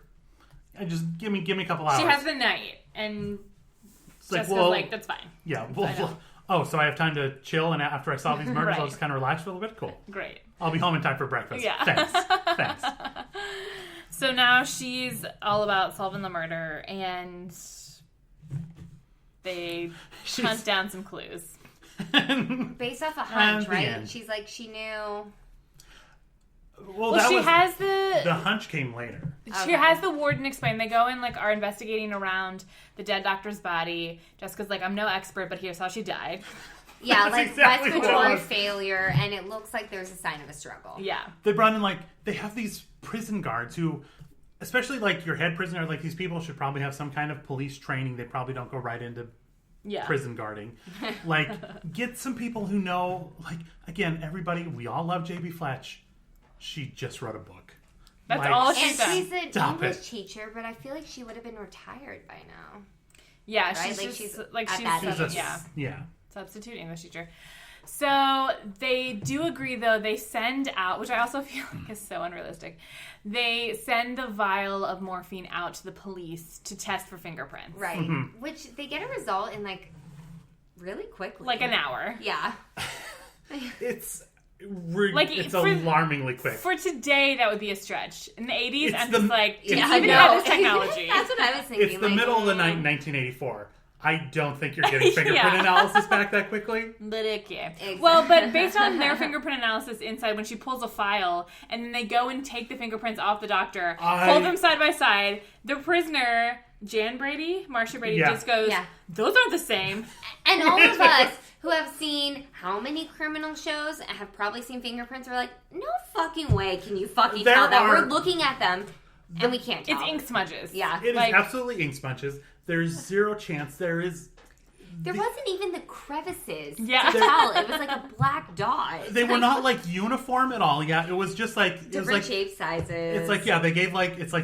And just give me a couple hours. She has the night, and it's Jessica's like, that's fine. Yeah. Well, so I have time to chill, and after I solve these murders, Right. I'll just kind of relax for a little bit? Cool. Great. I'll be home in time for breakfast. Yeah. Thanks. So now she's all about solving the murder, and they hunt down some clues. Based off a hunch, the right? end. She's like, she knew. Well, that she was, has the hunch came later. She has the warden explain. They go and like are investigating around the dead doctor's body. Jessica's like, I'm no expert, but here's how she died. Yeah, That's like exactly what it respiratory was. failure, and it looks like there's a sign of a struggle. Yeah. They brought in, like, they have these prison guards who, especially like your head prisoner, like these people should probably have some kind of police training. They probably don't go right into prison guarding. Like, get some people who know, like, again, everybody, we all love J.B. Fletch. She just wrote a book. That's Like, all And she's done. she's an Stop English it. teacher, but I feel like she would have been retired by now. Yeah, Right? she's Like, just, she's like at she's that She's age. yeah. substitute English teacher. So they do agree, though. They send out, which I also feel like is so unrealistic. They send the vial of morphine out to the police to test for fingerprints. Right. Mm-hmm. Which they get a result in, like, really quickly. Like an hour. Yeah. It's for- alarmingly quick. For today, that would be a stretch. In the 80s, It's I'm the- just like, it's did the- even no. have this technology? That's what I was thinking. It's the like, middle of the night in 1984. I don't think you're getting fingerprint Yeah. analysis back that quickly. But okay. Exactly. Well, but based on their fingerprint analysis inside, when she pulls a file, and then they go and take the fingerprints off the doctor, hold them side by side, the prisoner, Marsha Brady, Yeah. just goes, Yeah. those aren't the same. And all of us who have seen how many criminal shows and have probably seen fingerprints are like, no fucking way can you fucking There tell that. are- We're looking at them and we can't tell. It's ink smudges. Yeah. It is Like- absolutely ink sponges. There's zero chance. There wasn't even the crevices Yeah. to tell. It was like a black dot. They were not like uniform at all. Yeah, it was just like it was Different like shape sizes. it's like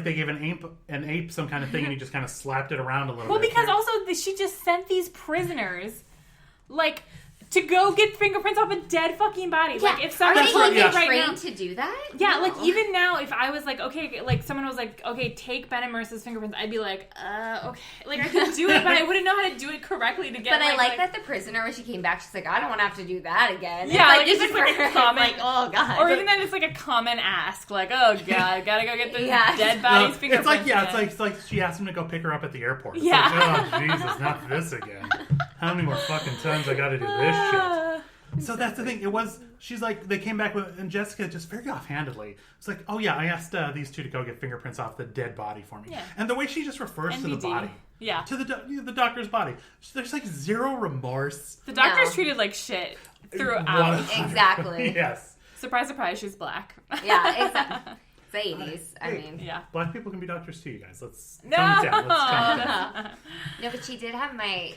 they gave an ape some kind of thing and he just kind of slapped it around a little Well, bit. because also she just sent these prisoners, like, to go get fingerprints off a dead fucking body. Yeah. Like, if Are someone they told me even right trained now... to do that? Yeah, No. like, even now, if I was like, okay, like, someone was like, okay, take Ben and Marissa's fingerprints, I'd be like, okay. Like, I could do it, but I wouldn't know how to do it correctly to get, But I like that the prisoner, when she came back, she's like, I don't want to have to do that again. Yeah, like, this it's is just like for a her. common... Like, oh, God. Or even that it's like a common ask, like, oh, God, gotta go get the Yeah. dead body's fingerprints it's like she asked him to go pick her up at the airport. It's Yeah. like, oh Jesus, not this again. How many more fucking times I got to do this shit? So that's the thing. She's like, they came back with, and Jessica just very offhandedly, it's like, oh yeah, I asked these two to go get fingerprints off the dead body for me. Yeah. And the way she just refers to the NBD. body. Yeah. To the doctor's body. There's like zero remorse. The doctor's No. treated like shit throughout. 100%. Exactly. Yes. Surprise, surprise, she's black. Yeah, exactly. It's the 80s. I mean. Yeah. Black people can be doctors too, you guys. Let's No! calm it down. Let's calm it down. No, but she did have my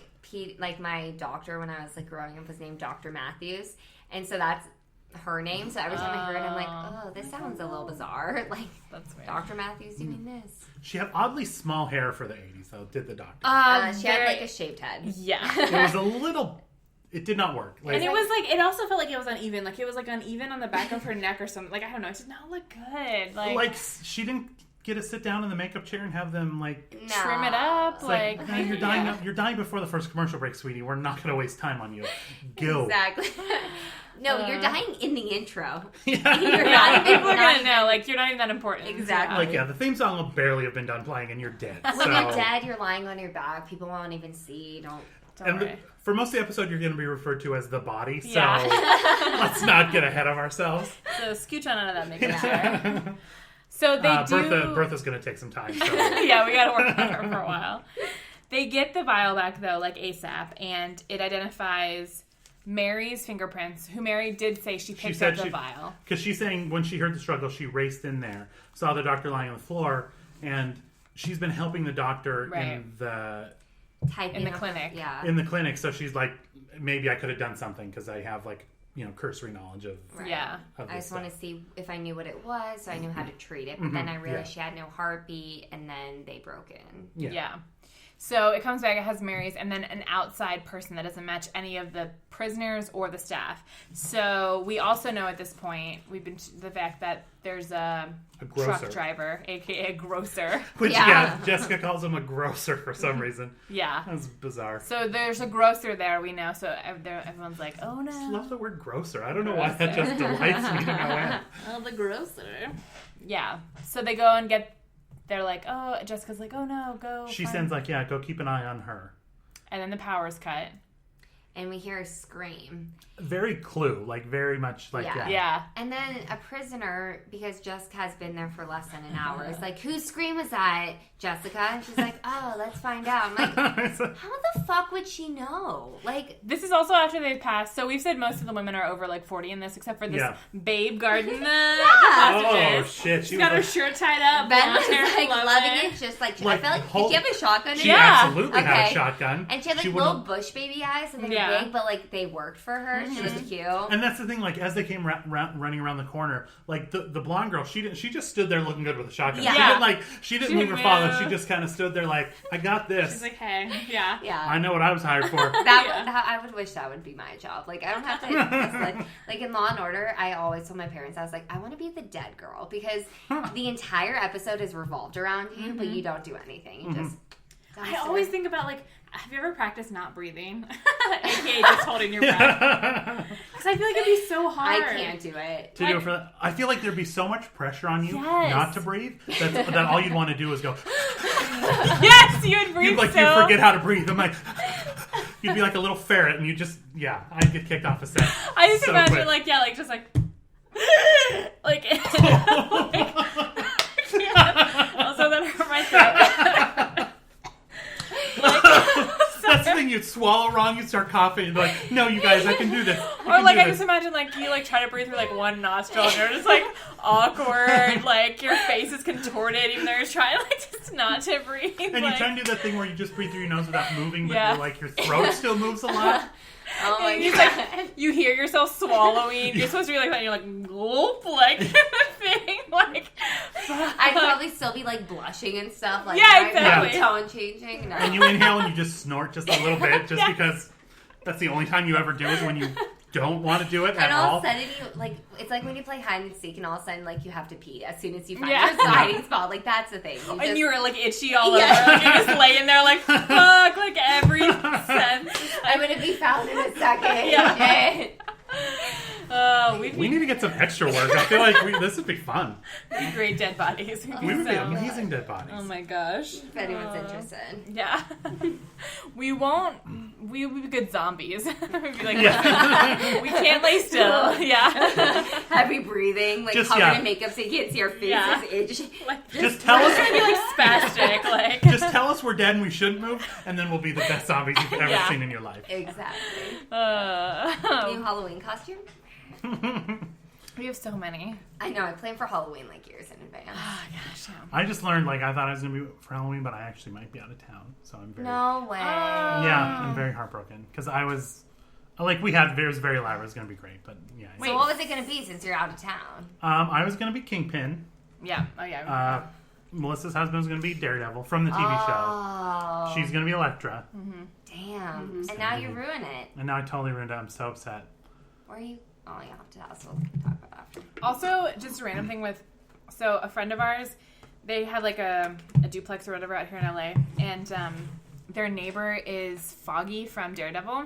doctor when I was like growing up was named Dr. Matthews, and so that's her name. So every time I heard it, I'm like, oh, this sounds a little bizarre. Like That's weird. Dr. Matthews doing this. She had oddly small hair for the 80s, though, did the doctor. She had like a shaved head. Yeah. It was a little... It did not work. Like, And it was like, it also felt like it was uneven. Like, it was like uneven on the back of her neck or something. Like, I don't know. It did not look good. like she didn't get to sit down in the makeup chair and have them, like... No. trim it up. It's like, Like, "Hey, you're dying before the first commercial break, sweetie. We're not going to waste time on you. Go." Exactly. No, you're dying in the intro. Yeah. You're yeah, not even people are going to know. Like, you're not even that important. Exactly. Like, yeah, the theme song will barely have been done playing and you're dead. When So. you're dead, you're lying on your back. People won't even see. Don't And worry. for most of the episode, you're going to be referred to as the body, so Yeah. let's not get ahead of ourselves. So, scooch on out of that makeup chair. So, they do... Bertha's going to take some time. So. Yeah, we got to work on her for a while. They get the vial back, though, like ASAP, and it identifies Mary's fingerprints, who Mary did say she picked up the vial. Because she's saying when she heard the struggle, she raced in there, saw the doctor lying on the floor, and she's been helping the doctor in the clinic. Yeah. in the clinic. So she's like, maybe I could have done something because I have like cursory knowledge of. Right. Yeah. Of I this just want to stuff. see if I knew what it was, so I knew how to treat it. But then I realized she had no heartbeat, and then they broke in. Yeah. So it comes back, it has Mary's, and then an outside person that doesn't match any of the prisoners or the staff. So we also know at this point, the fact that there's a truck driver, a.k.a. a grocer. Which, Jessica calls him a grocer for some reason. Yeah. That's bizarre. So there's a grocer there, we know. So everyone's like, oh no. I love the word grocer. I don't know why that just delights me to no end. Oh, the grocer. Yeah. So they go and they're like, oh, Jessica's like, oh no, go. She sends like, go keep an eye on her. And then the power's cut. And we hear a scream. Very Clue, like very much like Yeah. And then a prisoner, because Jessica has been there for less than an hour, is like, whose scream was that, Jessica? And she's like, oh, let's find out. I'm like, how the fuck would she know? Like, this is also after they've passed. So we've said most of the women are over like 40 in this, except for this Babe Garden. Oh shit! She's got her shirt tied up. Ben was like loving it, just like I felt like did she have a shotgun? She absolutely had a shotgun. And she had like little bush baby eyes, so they were big, but like they worked for her. She was cute. And that's the thing. Like as they came running around the corner, like the blonde girl, she just stood there looking good with a shotgun. Yeah. She didn't move or follow. She just kind of stood there like, I got this. She's like, hey, yeah. I know what I was hired for. I would wish that would be my job. Like I don't have to. like in Law and Order, I always told my parents, I was like, I want to be the dead girl because the entire episode is revolved around you, but you don't do anything. You just. I always think about like, have you ever practiced not breathing? AKA just holding your breath. Because I feel like it'd be so hard. I can't do it. Do it for I feel like there'd be so much pressure on you not to breathe that all you'd want to do is go. Yes, you would breathe. You'd forget how to breathe. I'm like, you'd be like a little ferret, and you just I'd get kicked off the set. I just so imagine quick. like just like also that hurt my throat. That's the thing, you'd swallow wrong, you'd start coughing, you'd be like, no, you guys, I can do this. I just imagine, like, you, like, try to breathe through, like, one nostril, and you're just, like, awkward, like, your face is contorted, even though you're trying, like, just not to breathe. And like, you try to do that thing where you just breathe through your nose without moving, but your throat still moves a lot. Oh my god! Like, you hear yourself swallowing. You're supposed to be like that. And you're like gulp, like thing. Like I'd probably still be like blushing and stuff. Like exactly. Tone changing. No. And you inhale and you just snort just a little bit, just because that's the only time you ever do is when you don't want to do it at all. And all of a sudden, it's like when you play hide and seek, and all of a sudden, like you have to pee as soon as you find your hiding spot. Like that's the thing. And you were like itchy all over. Like, you're just laying there, like fuck, like every sense. I'm gonna be found in a second. We need to get some extra work. I feel like this would be fun. We'd be great dead bodies. We would be amazing dead bodies. Oh my gosh. If anyone's interested. Yeah. We won't. We would be good zombies. We'd be like, we can't lay still. Yeah. Heavy breathing, like covered in makeup so you can't see our faces itchy. Like, just tell us. We're gonna be like spastic. Like, just tell us we're dead and we shouldn't move, and then we'll be the best zombies you've ever seen in your life. Exactly. New Halloween costume? We have so many. I know. I plan for Halloween like years in advance. Oh gosh. Yeah. I just learned I thought I was gonna be for Halloween, but I actually might be out of town, so I'm very no way. I'm very heartbroken because I was it was very loud. It was gonna be great, but yeah. Wait, so what was it gonna be since you're out of town? I was gonna be Kingpin. Yeah. Oh yeah. Melissa's husband was gonna be Daredevil from the TV show. She's gonna be Elektra. Mm-hmm. Damn. And now you ruin it. And now I totally ruined it. I'm so upset. Where are you? Oh, you have to tell us. We'll talk about after. Also, just a random thing with, so a friend of ours, they had like a duplex or whatever out here in LA, and their neighbor is Foggy from Daredevil.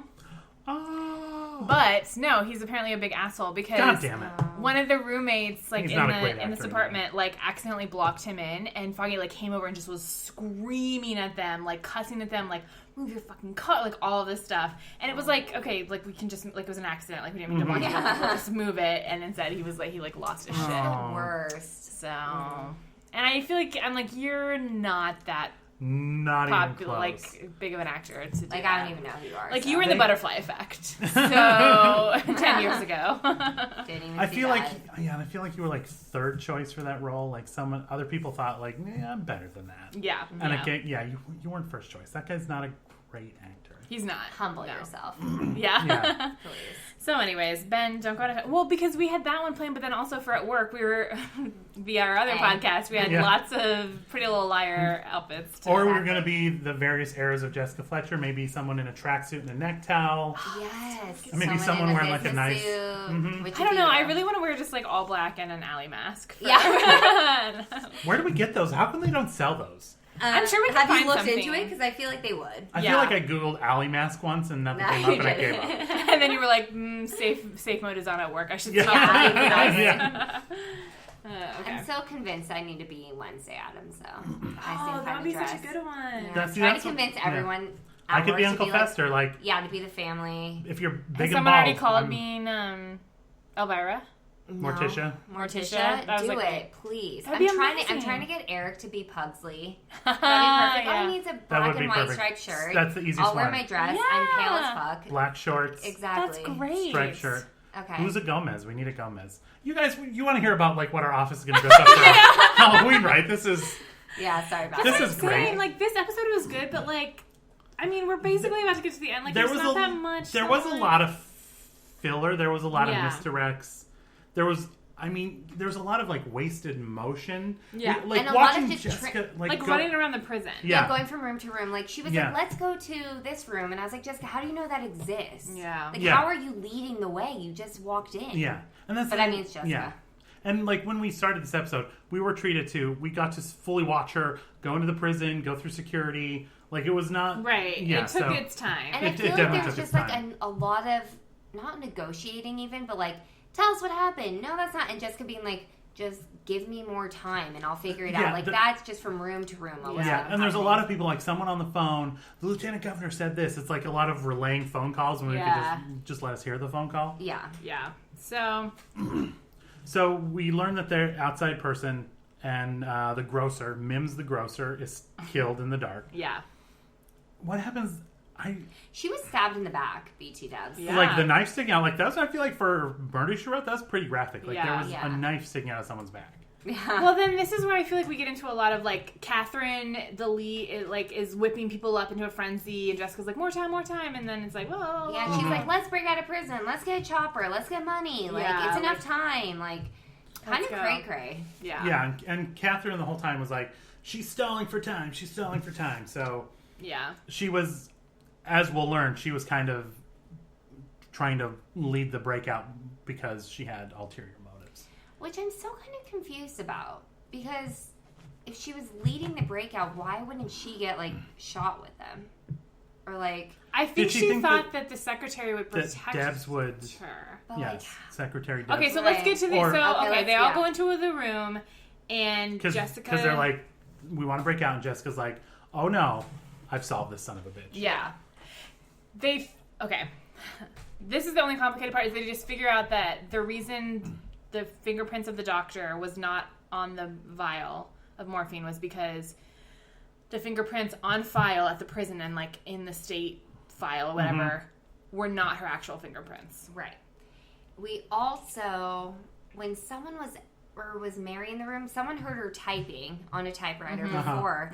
Oh. But no, he's apparently a big asshole because God damn it. One of the roommates, like in this apartment, either. like accidentally blocked him in, and Foggy like came over and just was screaming at them, like cussing at them, like move your fucking car, like all of this stuff. And it was like, okay, like we can just like it was an accident, like we didn't mean to block him, we'll just move it. And instead he was like he lost his shit. The worst. So, and I feel like I'm like you're not that. Not popular, even close. like big of an actor to do like that. I don't even know who you are. Like so. you were in the Butterfly Effect, so 10 years ago. I feel like you were like third choice for that role. Like other people thought like, I'm better than that. Yeah, and again, you weren't first choice. That guy's not a great actor. He's not. Humble No. yourself, Yeah. please. So anyways, Ben, don't go to... Well, because we had that one playing, but then also for at work, we were... via our other podcast, we had lots of Pretty Little Liar outfits. Or we were going to be the various eras of Jessica Fletcher. Maybe someone in a tracksuit and a neck towel. Yes. Maybe someone wearing like a nice... Suit, I don't know. I really want to wear just like all black and an alley mask. Yeah. Where do we get those? How come they don't sell those? I'm sure we can Have find you looked something. into it? Because I feel like they would. I feel like I Googled alley mask once and nothing came up and I gave up. And then you were like, safe mode is on at work. I should stop. Yeah. Okay. I'm so convinced I need to be Wednesday Addams, though. Oh, that would be such a good one. Yeah. That's- Trying that's to what- convince everyone. I could be at Uncle work to Fester, like, to be the family. if you're Has big and someone bald. already called I'm being Elvira? Morticia. Morticia, That was do like- it, please. That'd be I'm amazing. trying to get Eric to be Pugsley. That'd be perfect. All he needs a That black would be and white perfect. striped shirt. That's the easiest I'll wear one. my dress. Yeah. I'm pale as fuck. Black shorts, Exactly. That's great. striped shirt. Okay. Who's a Gomez? We need a Gomez. You guys, you want to hear about like what our office is going to dress up for Halloween, right? This is Yeah, sorry about This that. is great. Saying, like, this episode was good, but like, I mean, we're basically about to get to the end. Like, there's not that much. There was a lot of filler. There was a lot of Yeah. misdirects. There was a lot of like wasted motion. Yeah. like And a lot of watching just Jessica like running around the prison. Yeah. Going from room to room. Like, she was Yeah. like, let's go to this room. And I was like, Jessica, how do you know that exists? Yeah. Like, Yeah. how are you leading the way? You just walked in. Yeah, and that's. But I mean, it's Jessica. Yeah, and like when we started this episode, we were treated to. We got to fully watch her go into the prison, go through security. Like it was not Right. Yeah, it took so- its time. And It- I it feel like definitely there's took just its like time. a lot of, not negotiating even, but like, tell us what happened. No, that's not. And Jessica being like, just give me more time and I'll figure it Yeah, out. Like, that's just from room to room. Yeah, and there's a lot of people like someone on the phone. The lieutenant governor said this. It's like a lot of relaying phone calls when Yeah. we could just let us hear the phone call. Yeah. Yeah. So, So we learned that their outside person and the grocer, Mims the grocer, is killed in the dark. yeah. What happens? She was stabbed in the back, BT Dubs. Yeah. Like the knife sticking out. Like that's. I feel like for Murder She Wrote, that's pretty graphic. Like there Yeah. was Yeah. a knife sticking out of someone's back. Yeah. Well, then this is where I feel like we get into a lot of like Catherine, the lead, is whipping people up into a frenzy, and Jessica's like, more time, and then it's like, whoa. Yeah, she's like, let's break out of prison. Let's get a chopper. Let's get money. Like, Yeah, it's enough like, time. Like, kind of go. cray-cray. Yeah. Yeah, and Catherine the whole time was like, she's stalling for time. She's stalling for time. So Yeah. she was, as we'll learn, she was kind of trying to lead the breakout because she had ulterior motives. Which I'm so kind of confused about. Because if she was leading the breakout, why wouldn't she get, like, shot with them? Or, like... I think Did she she think thought that the secretary would That protect Debs would, her. But, yes, Secretary Debs. Okay, so let's get to the... Or- Okay, they all yeah. go into the room, and Jessica... Because they're like, we want to break out, and Jessica's like, oh no, I've solved this son of a bitch. Yeah. Okay. This is the only complicated part, is they just figure out that the reason the fingerprints of the doctor was not on the vial of morphine was because the fingerprints on file at the prison and like in the state file or whatever were not her actual fingerprints. Right. We also, when someone was Mary in the room, someone heard her typing on a typewriter before,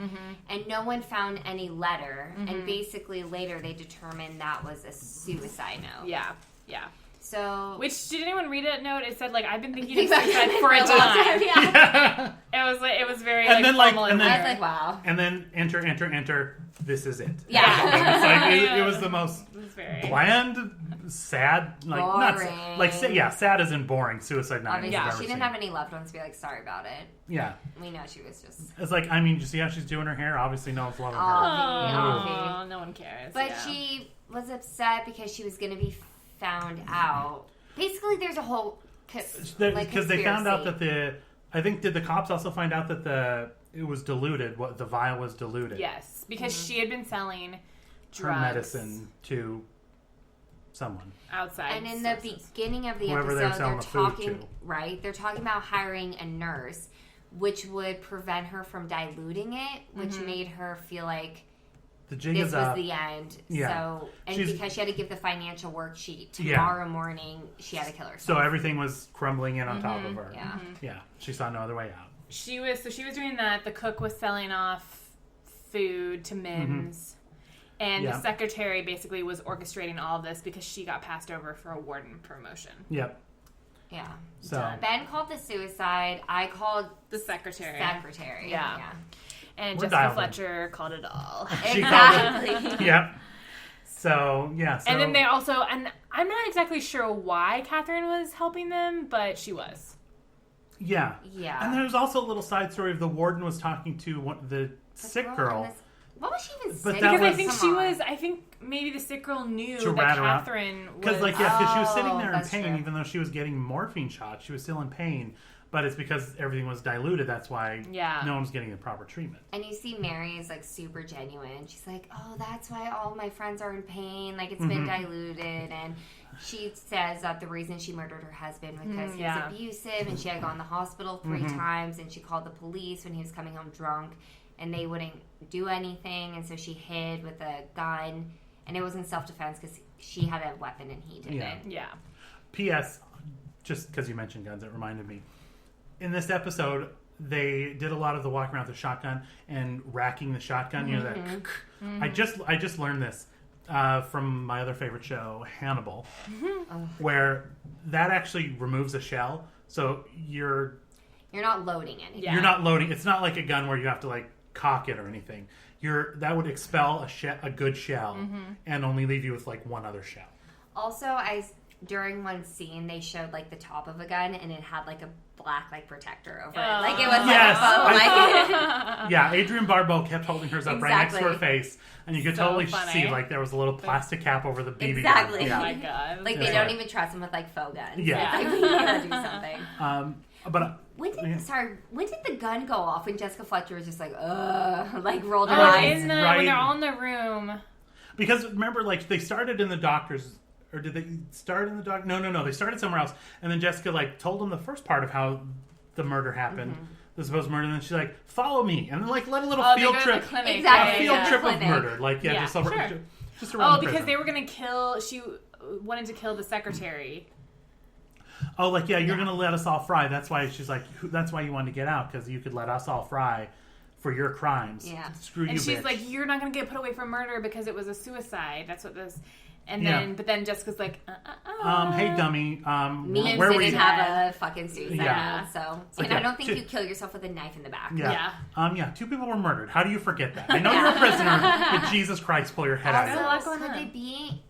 and no one found any letter. And basically later they determined that was a suicide note. Yeah. Yeah. So, Which, did anyone read that note? It said, like, I've been thinking of suicide for a time. Yeah. It was very, And like, then, like, formal and in then- I there. was like, wow. And then enter, this is it. Yeah. It's like, it was the most It was very... bland, sad, like, not Boring. sad, like, sad as in boring, suicide note. Obviously, I've she ever didn't seen. have any loved ones to be like, sorry about it. Yeah. We know she was just... It's like, I mean, you see how she's doing her hair? Obviously no one's loving her. Oh, no one cares. But yeah. she was upset because she was going to be found out. Basically, there's a whole Because they found out that did the cops also find out that it was diluted, what the vial was diluted? Yes, because she had been selling Her drugs medicine to someone. outside. And in the sources. beginning of the Whoever they're episode, selling they're the food talking to. right. They're talking about hiring a nurse, which would prevent her from diluting it, which made her feel like The jig this is was up. the end. Yeah. So, and She's- because she had to give the financial worksheet Yeah. tomorrow morning, she had to kill herself. So everything was crumbling in on top of her. Yeah. Yeah. She saw no other way out. she was doing that. The cook was selling off food to Mims, And Yeah. the secretary basically was orchestrating all of this because she got passed over for a warden promotion. Yep. Yeah. So Ben called the suicide. I called The secretary. Yeah. And We're Jessica dialed in. Fletcher called it all. She called Exactly. Yep. So yeah. So, And then they also, and I'm not exactly sure why Catherine was helping them, but she was. Yeah. Yeah. And there was also a little side story of the warden was talking to the sick girl. What was she even But sick? that Because I was- think Come she on. was, I think maybe the sick girl knew To that rat her out. Catherine was. Because she was sitting there in that's pain, true. even though she was getting morphine shots, she was still in pain. But it's because everything was diluted. That's why no one was getting the proper treatment. And you see Mary is like super genuine. She's like, oh, that's why all my friends are in pain. Like, it's been diluted. And she says that the reason she murdered her husband was because he was abusive and she had gone to the hospital 3 times and she called the police when he was coming home drunk and they wouldn't do anything. And so she hid with a gun. And it was in self-defense because she had a weapon and he didn't. Yeah. P.S. Just because you mentioned guns, it reminded me. In this episode, they did a lot of the walking around with the shotgun and racking the shotgun. You know that. I just learned this from my other favorite show, Hannibal, where that actually removes a shell. So you're not loading anything. Yeah. you're not loading. It's not like a gun where you have to like cock it or anything. That would expel a good shell and only leave you with like one other shell. Also, during one scene, they showed like the top of a gun and it had like a black like protector over it. Like it was Yes. like a bow. Yeah, Adrienne Barbeau kept holding hers up right next to her Exactly. face, and you could So totally funny. see like there was a little plastic cap over the BB Exactly. gun. Oh Yeah. my god. Like Yeah. they don't even trust him with like faux guns. Yeah. It's like we gotta do something. But When did the gun go off? When Jessica Fletcher was just like, like rolled her Oh, eyes. when Right. they're all in the room. because remember, like they started in the doctor's, or did they start in the doctor? No. They started somewhere else, and then Jessica like told them the first part of how the murder happened, the supposed murder, and then she's like, "Follow me," and then like led a little Oh, they field go to the trip, clinic. Exactly. a field Yeah. trip of Clinic. murder, like Yeah, just over, sure. just around. Oh, the because prison. they were gonna kill. She wanted to kill the secretary. Oh, like you're gonna let us all fry. That's why she's like, that's why you wanted to get out because you could let us all fry for your crimes. Yeah. Screw And you, she's bitch. like, "You're not gonna get put away for murder because it was a suicide." That's what this. And Yeah. then, but then Jessica's like, Hey, dummy. Me where were didn't you? have a fucking suicide. Yeah. So, like, and I yeah, don't think two- you kill yourself with a knife in the back. Yeah. Yeah. 2 people were murdered. How do you forget that? I know you're a prisoner, but Jesus Christ, pull your head out of Also, your a lot ass. going could on. it be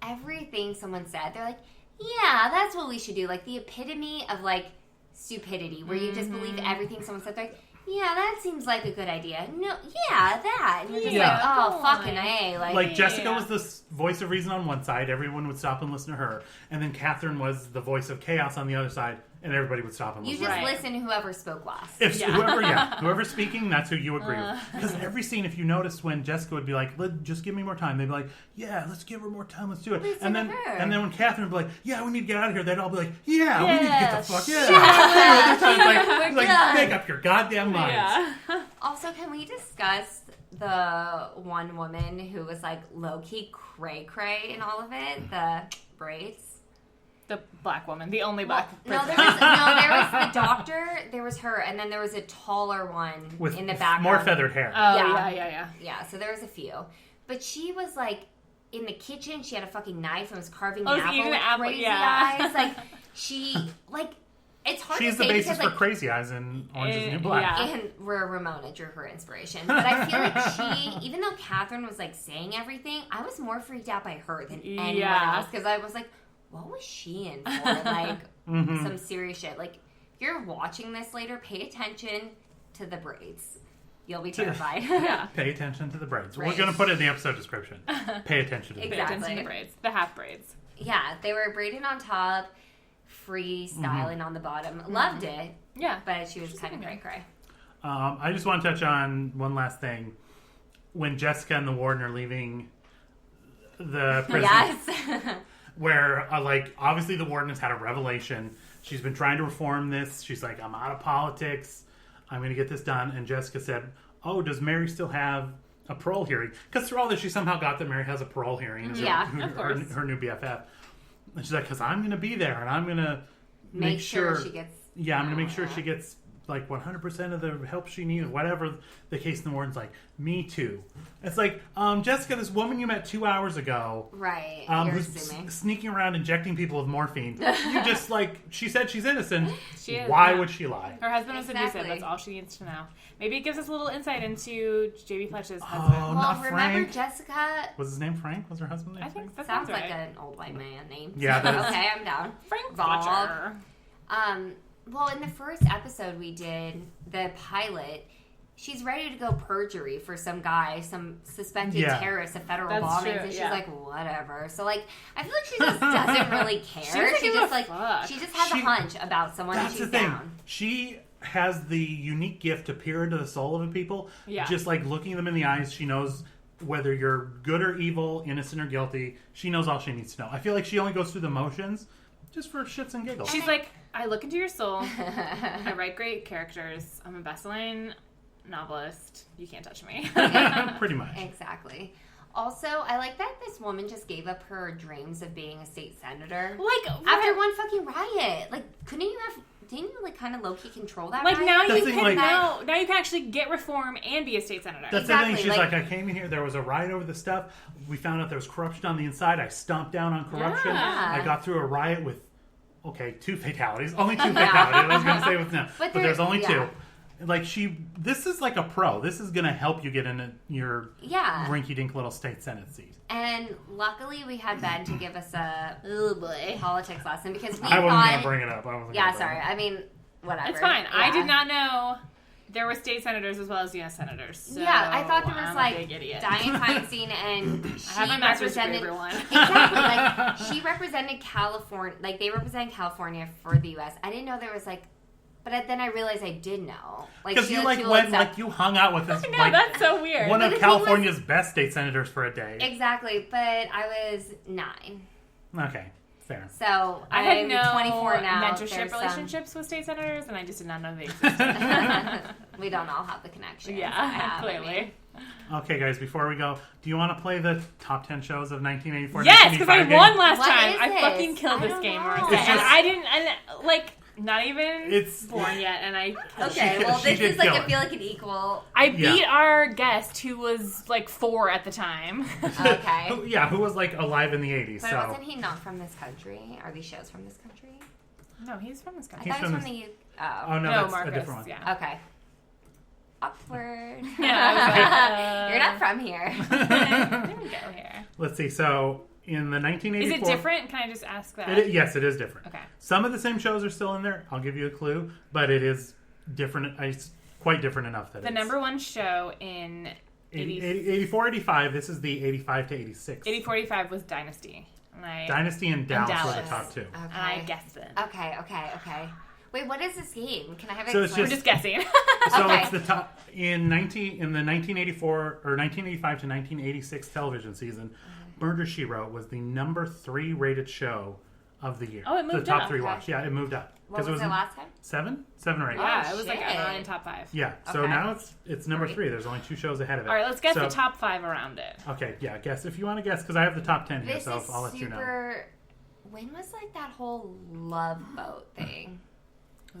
everything someone said? They're like, yeah, that's what we should do. Like the epitome of like stupidity, where you just believe everything someone said. They're like, yeah, that seems like a good idea. No, yeah, that. And you're just Yeah. like, oh, Come fucking on. A. Like Jessica Yeah. was the voice of reason on one side, everyone would stop and listen to her, and then Catherine was the voice of chaos on the other side, and everybody would stop and you listen. just Right. listen to whoever spoke last. If Yeah. whoever's speaking, that's who you agree with. Because every scene, if you notice, when Jessica would be like, "Just give me more time," they'd be like, "Yeah, let's give her more time, let's do it." Listen and to then her. and then when Catherine would be like, "Yeah, we need to get out of here," they'd all be like, "Yeah, we need to get the fuck shut out." up. It's like done. make up your goddamn minds. Yeah. Also, can we discuss the one woman who was like low key cray cray in all of it? The braids. The black woman, the only black. No, person. there was the doctor. There was her, and then there was a taller one With in the background. more feathered hair. Oh Yeah. yeah. Yeah, so there was a few, but she was like in the kitchen. She had a fucking knife and was carving Oh, an was apple eating with the apple, crazy yeah. eyes. Like she like. It's hard She's to the say basis because for Crazy Eyes in Orange is the New Yeah. Black. and where Ramona drew her inspiration. But I feel like she, even though Catherine was like saying everything, I was more freaked out by her than anyone Yeah. else because I was like, what was she in for? Like some serious shit. Like if you're watching this later, pay attention to the braids. You'll be terrified. Yeah. Pay attention to the braids. Braids. We're going to put it in the episode description. Pay attention to the Pay braids. attention to the braids, the half braids. Yeah, they were braided on top, freestyling on the bottom. Loved it, Yeah. but she was kind of cray cray. I just want to touch on one last thing. When Jessica and the warden are leaving the prison, Yes. where like obviously the warden has had a revelation. She's been trying to reform this. She's like, I'm out of politics. I'm going to get this done. And Jessica said, "Oh, does Mary still have a parole hearing?" Because through all this, she somehow got that Mary has a parole hearing. as Yeah, of course. her new BFF. And she's like, "Because I'm going to be there, and I'm going to make Make sure she gets. Yeah, I'm going to make Oh, sure yeah. she gets like 100% of the help she needed, whatever the case. And the warden's like, me too. It's like, Jessica, this woman you met 2 hours ago, Right. who's sneaking around injecting people with morphine. You just like, she said she's innocent. She is, Why would she lie? Her husband was Exactly. abusive. That's all she needs to know. Maybe it gives us a little insight into J.B. Fletch's husband. Oh, Well, not remember Frank. Jessica? Was his name Frank? Was her husband name I think Frank? that Sounds sounds like right. an old white man name. Yeah, that is. Okay, I'm down. Frank Bob. Fletcher. Well, in the first episode we did, the pilot, she's ready to go perjury for some guy, some suspected Yeah. terrorist, a federal That's bombings, true, and she's yeah. like, whatever. So, like, I feel like she just doesn't really care. She doesn't give just a like fuck. she just has a hunch about someone and That's she's the thing. down. She has the unique gift to peer into the soul of a people. Yeah. Just like looking them in the eyes, she knows whether you're good or evil, innocent or guilty. She knows all she needs to know. I feel like she only goes through the motions just for shits and giggles. She's like, I look into your soul. I write great characters. I'm a best-selling novelist. You can't touch me. Pretty much. Exactly. Also, I like that this woman just gave up her dreams of being a state senator. Like, After one fucking riot. Like, didn't you like kind of low-key control that Like riot? now That's you the can thing, like- now you can actually get reform and be a state senator. That's Exactly, the thing. She's like- like, I came in here. There was a riot over the stuff. We found out there was corruption on the inside. I stomped down on corruption. Yeah. I got through a riot with, 2 fatalities. Only 2 fatalities. I was going to say with no, but there's only 2. Like this is like a pro. This is going to help you get into your rinky-dink little state senate seat. And luckily we had Ben to give us a politics lesson because we I wasn't thought... going to bring it up. I wasn't Yeah, gonna bring sorry. it up. I mean, whatever. It's fine. I Yeah. did not know there were state senators as well as U.S. senators. So Yeah, I thought there was I'm a like big idiot. Dianne Feinstein and she I have my master's degree, represented everyone. exactly like she represented California. Like they represent California for the U.S. I didn't know there was like, but then I realized I did know. Like Because she you like went you hung out with this I know, like that's so weird. one But of the thing was- California's best state senators for a day. exactly, but I was 9, Okay, fair. so I had I'm no 24 now. mentorship There's some- relationships with state senators, and I just did not know they existed. we don't all have the connection. Yeah, clearly. Okay, guys, before we go, do you want to play the top 10 shows of 1984? Yes, because I 1985 game? won last What time. is I this? fucking killed I this don't game, know. Marissa. It's And just- I didn't, not even It's- born yet, and I killed Okay, it. well She this did is like kill I it. feel like an equal. I beat Yeah. our guest, who was like 4 at the time. Okay. Who was like alive in the 80s, But so. wasn't he not from this country? Are these shows from this country? No, he's from this I country. He's thought he was from from the Oh, no, that's Marcus, a different one. Yeah. Okay. Awkward. Yeah, I was like, You're not from here. There we go here. Let's see, so in the 1984... Is it different? Can I just ask that? Yes, it is different. Okay. Some of the same shows are still in there. I'll give you a clue, but it is different. It's quite different enough that The number one show in 84, 85. This is the 85 to 86. 8045 was Dynasty. And Dynasty and Dallas were the Dallas. top 2. Okay. And I guessed it. Okay. Wait, what is this game? Can I have it? So it's We're just- just guessing. So Okay. it's the top in the 1984 or 1985 to 1986 television season. Murder, She Wrote was the number 3 rated show of the year. Oh, it moved the top up. 3 Okay. watched. Yeah, it moved up What was it last time? 7 or 8. Yeah, it was like shit. around in top 5. Yeah. So Okay. now it's number 3. There's only 2 shows ahead of it. All right, let's get So- the top 5 around it. Okay, yeah, guess if you want to guess because I have the top 10 here, This so is I'll let you know. super. When was like that whole Love Boat thing?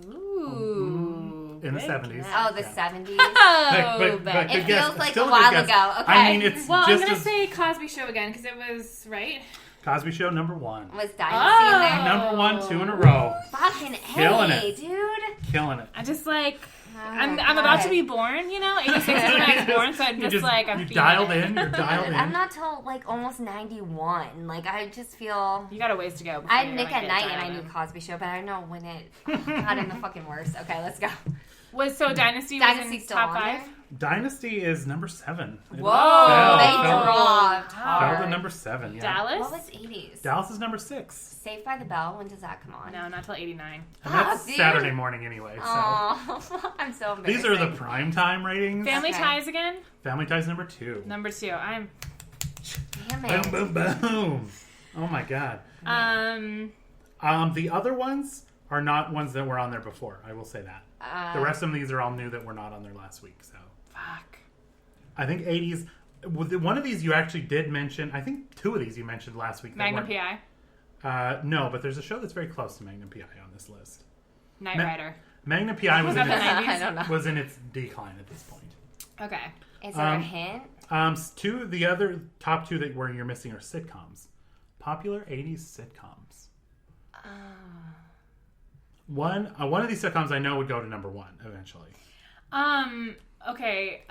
Ooh. In the good 70s. guess. Oh, the Yeah. 70s. Oh, But but It good guess. feels like Still a good while guess. ago. Okay. I mean, it's well, I'm just going to as say Cosby Show again because it was, right? Cosby Show number 1. Was Dynasty in Oh. there? Number 1, 2 in a row. Fucking Killing A, it. dude. Killing it. I just like, Oh, I'm about to God. be born, 86 is when I was born, so I'm You just like, I'm you feeling dialed it. in. You're dialed in. I'm not till like almost 91. Like I just feel. You got a ways to go. before I had you're Nick gonna at get Night and I dialed knew in. Cosby Show, but I don't know when it got in the fucking worst. Okay, let's go. So Dynasty was Dynasty in still top on 5? there? Dynasty is number 7. It Whoa, fell- they fell- dropped Fell hard. to number 7. Yeah. Dallas? What was 80s? Dallas is number 6. Saved by the Bell. When does that come on? No, not till 89. And that's dude. Saturday morning anyway. So Oh, I'm so embarrassed. these are the prime time ratings. Family Okay. Ties again? Family Ties number 2. Number 2. I'm Damn it. Boom, boom, boom. Oh my god. The other ones are not ones that were on there before. I will say that. The rest of these are all new that were not on there last week. So fuck. I think 80s. One of these you actually did mention. I think 2 of these you mentioned last week. that Magnum weren't- PI. No, but there's a show that's very close to Magnum PI on this list. Knight Rider. Magnum PI Was that the 90s? I don't know. was in its decline at this point. Okay. Is there a hint? The other top two that you're missing are sitcoms. Popular 80s sitcoms. One of these sitcoms I know would go to number one eventually. Okay.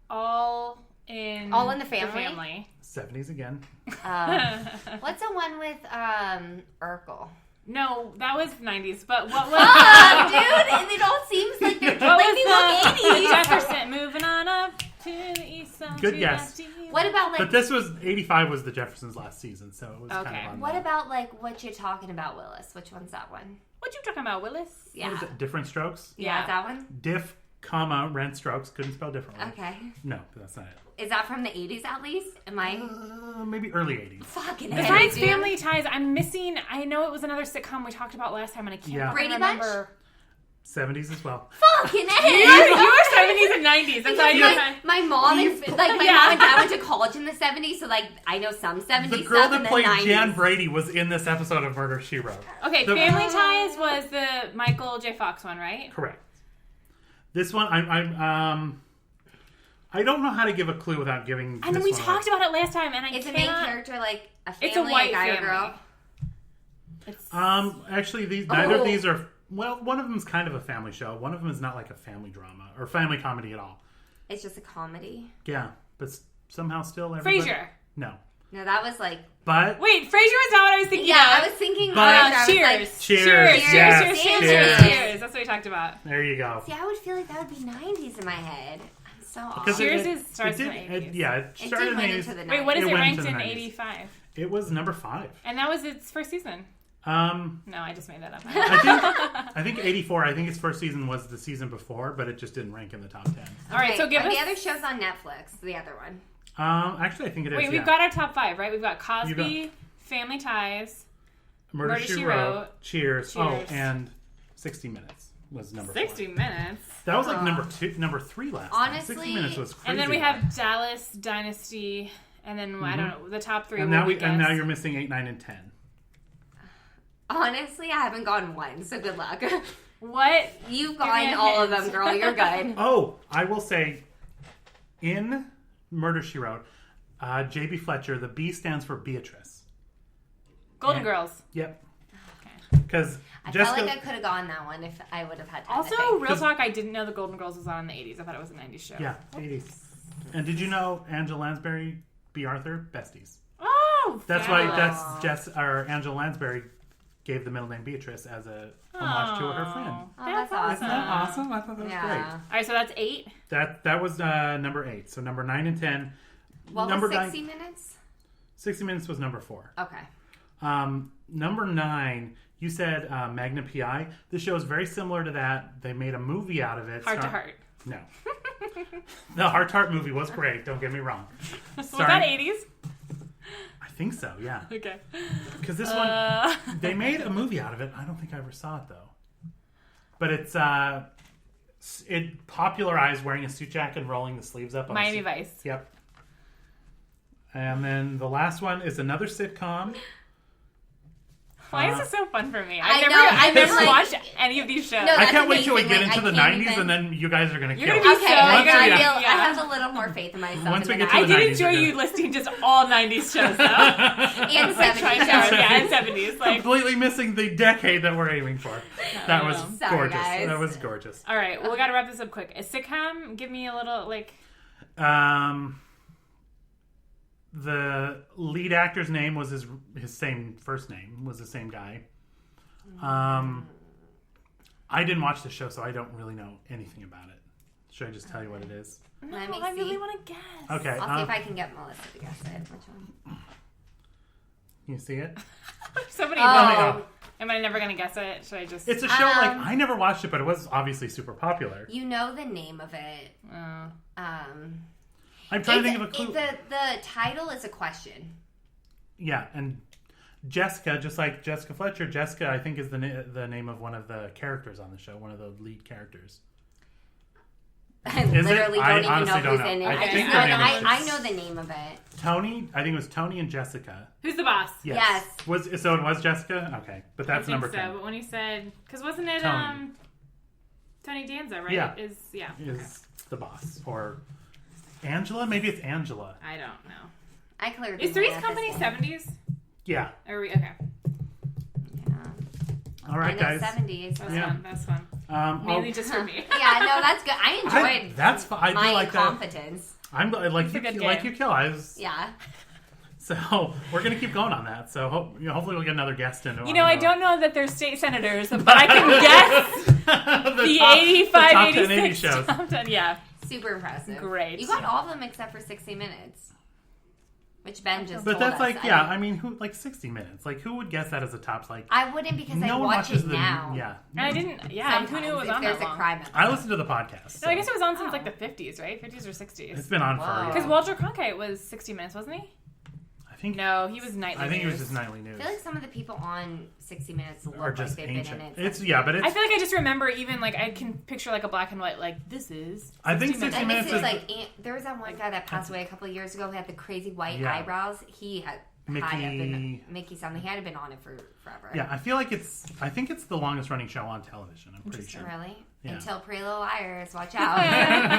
All in the Family? 70s again. What's the one with Urkel? No, that was 90s. But what was? Dude, it all seems like they're What like was the 80s. Jefferson moving on up to the east side? Good guess. What about like? But this was 85 was the Jeffersons' last season, so it was Okay. kind of on What the- about like What You Talking About, Willis? Which one's that one? What you talking about, Willis? Yeah, What is it? Different Strokes? yeah, Yeah. that one. Diff, comma, rent strokes. Couldn't spell differently. Okay, No, that's not it. is that from the 80s at least? Am I Maybe early 80s. fucking? Besides dude. Family Ties, I'm missing. I know it was another sitcom we talked about last time, and I can't Yeah. fucking Brady Bunch? remember. 70s as well. Fucking You A. were 70s and 90s. That's why I know. My mom and my Yeah. mom and dad went to college in the 70s, so like I know some 70s The girl stuff that and played the 90s. Jan Brady was in this episode of Murder, She Wrote. Okay, The- Family Ties was the Michael J. Fox one, right? Correct. This one, I don't know how to give a clue without giving. And this we one talked away. about it last time, and I Is the cannot. main character like a family, It's a white guy family. or girl? It's, Actually, neither Oh. of these are. Well, one of them is kind of a family show. One of them is not like a family drama or family comedy at all. It's just a comedy. Yeah, but somehow still everybody. Frasier. No, No, that was like but Wait, Frasier was not what I was thinking yeah. of. I was thinking. But- Frasier, I was Cheers. like, Cheers. Yes, Cheers. That's what we talked about. there you go. see, I would feel like that would be 90s in my head. I'm so off. Because Cheers is- starts it in did, the 80s. yeah, it It started did in the went 80s. into the 90s. Wait, what is It it went ranked into in the 90s. 85? It was number 5. And that was its first season. No, I just made that up. I think 84. I think its first season was the season before, but it just didn't rank in the top 10. All right, so give Are us the other shows on Netflix. The other one. Actually, I think it is. Wait, yeah. we've got our top 5, right? We've got Cosby, You Family Ties, Murder, She Wrote, Cheers. Cheers. Oh, and 60 Minutes was number 60 4. Minutes. That was like number 3 last time. Honestly- 60 Minutes was crazy. And then we have Dallas, Dynasty, and then I don't know, the top 3. and what now we and now guess. you're missing 8, 9, and 10. Honestly, I haven't gone one, so good luck. What? You've Give me gone a all of hint. them, girl. You're good. Oh, I will say, in Murder She Wrote, J.B. Fletcher, the B stands for Beatrice. Golden Yeah. Girls. Yep. Okay. Because I Jessica, felt like I could have gone that one if I would have had time. to Also, think. real talk, I didn't know the Golden Girls was on in the 80s. I thought it was a 90s show. yeah, 80s. And did you know Angela Lansbury, B. Arthur, besties? Oh, That's why fabulous. Angela Lansbury gave the middle name Beatrice as a homage to her friend. Oh, that's awesome. Isn't that awesome? I thought that was Yeah. All right, so that's 8. great. That was number 8. So number 9 and 10. What number was 60 9, minutes? 60 Minutes was number 4. Okay. Number 9, you said Magna PI. This show is very similar to that. They made a movie out of it. Heart to Heart. No. The Heart to Heart movie was great. Don't get me wrong. Was that 80s? I think so, yeah. Okay. Because this one, they made a movie out of it. I don't think I ever saw it, though. But it popularized wearing a suit jacket and rolling the sleeves up. On Miami a suit. Vice. Yep. And then the last one is another sitcom. Why is this so fun for me? I I've know, never like- watched any of these shows. No, I that's can't wait till we amazing. get Like, into I the can't 90s, even- and then you guys are going to You're kill gonna it. be Okay, so- like, you're I, gonna- feel, yeah. I have a little more faith in myself. Once we in get the to I the did 90s, enjoy you're you gonna- listing just all 90s shows, though. and Like, 70s. yeah, and 70s. Like, Completely missing the decade that we're aiming for. That was Sorry, gorgeous. guys. That was gorgeous. all right, well, we got to wrap this up quick. A sitcom? Give me a little, like... The lead actor's name was his same first name, was the same guy. I didn't watch the show, so I don't really know anything about it. Should I just tell you what it is? No, Let me I really see. want to guess. Okay. I'll see if I can get Melissa to guess it. Which one? You see it? Somebody Oh. Am I never going to guess it? Should I just... It's a show like I never watched it, but it was obviously super popular. You know the name of it. I'm trying to think of a clue. The title is a question. Yeah, and Jessica, just like Jessica Fletcher, Jessica I think is the name of one of the characters on the show, one of the lead characters. I Is it? literally I don't even know honestly don't who's know. in it. I I, think just their know name is- I know the name of it. Tony, I think it was Tony and Jessica. Who's the boss? Yes. So it was Jessica? Okay. But that's I think number so, 10. but when he said... Because wasn't it... Tony. Tony Danza, right? Yeah. Is the boss. Or Angela? Maybe it's Angela. I don't know. I cleared. Is Three's Company 70s? Yeah. Are we okay? All right, guys. 70s. That's fun. Mainly just for me. Yeah, no, that's good. I enjoyed. That's fun. I do my like that. incompetence. I'm like you, Kill. I was. Yeah. So we're gonna keep going on that. So hopefully we'll get another guest in. I don't know that they're state senators, but I can guess the 85, top 86 10, 80 shows. top 10. Yeah. Super impressive. Great. You got all of them except for 60 Minutes. Which Ben just But told that's us. like, yeah, I mean, who 60 Minutes? Like, who would guess that as a top? Like, I wouldn't because no I one watch watches it now. Yeah. And I didn't, yeah, who knew it was on there's that a long? crime. I listened to the podcast. So. No, I guess it was on since like the 50s, right? 50s or 60s. It's been on Whoa. for, Because Walter Cronkite was 60 Minutes, wasn't he? I think. No, he was Nightly I think News. it was just Nightly News. I feel like some of the people on 60 Minutes look Or just like they've ancient. been in it. It's but it's. I feel like I just remember even like I can picture like a black and white like this is. I think 60 And Minutes this is is like there was that one guy that passed away a couple of years ago who had the crazy white Yeah. eyebrows. He had Mickey something. He had been on it for forever. Yeah, I feel like I think it's the longest running show on television. I'm pretty sure. Really? Yeah. Until Pretty Little Liars. Watch out. We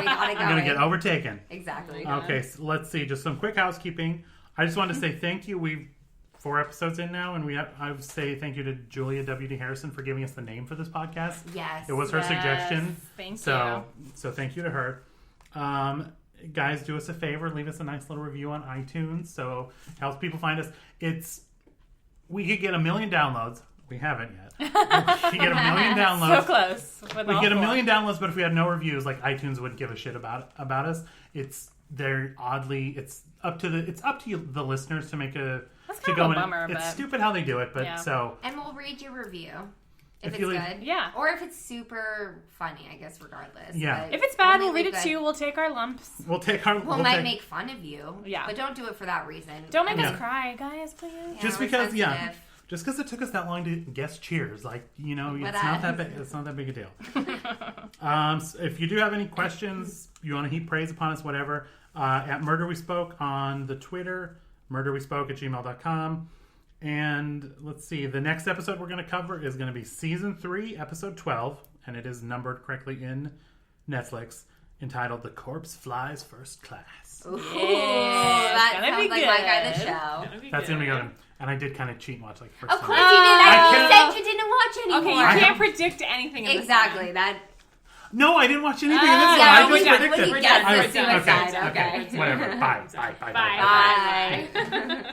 gotta go. I'm gonna get overtaken. Exactly. Okay, so let's see. Just some quick housekeeping. I just wanted to say thank you. We've 4 episodes in now, and I would say thank you to Julia W.D. Harrison for giving us the name for this podcast. Yes. It was her suggestion. Thank you. So thank you to her. Guys, do us a favor. Leave us a nice little review on iTunes. So it helps people find us. We could get 1 million downloads. We haven't yet. We could get 1 million downloads. So close. We get 1 million downloads, but if we had no reviews, like iTunes wouldn't give a shit about us. It's up to you, the listeners, to make a. That's to kind go of a in. bummer, It's but stupid how they do it, but yeah. so. And we'll read your review. If If it's you leave- good. Yeah. Or if it's super funny, I guess, regardless. Yeah. But if it's bad, only we'll read leave it good. too. We'll take our lumps. We'll take our. We might make fun of you. Yeah. But don't do it for that reason. Don't make Yeah. us cry, guys, please. Yeah, Just we're because, yeah. sensitive. Just because it took us that long to guess Cheers, it's not that big. It's not that big a deal. So if you do have any questions, you want to heap praise upon us, whatever, at Murder We Spoke on the Twitter, murderwespoke@gmail.com. And let's see, the next episode we're going to cover is going to be Season 3, Episode 12, and it is numbered correctly in Netflix, entitled The Corpse Flies First Class. Ooh, Yeah, that it's gonna sounds be like my kind of good. show. That's going to be good. And I did kind of cheat and watch first Of time. course you did. I You said you didn't watch anymore. Okay, you can't predict anything. In Exactly. This That. No, I didn't watch anything in this Ah, one. yeah, I when just he predicted. gets I the was- suicide, okay. Whatever. Bye. Bye.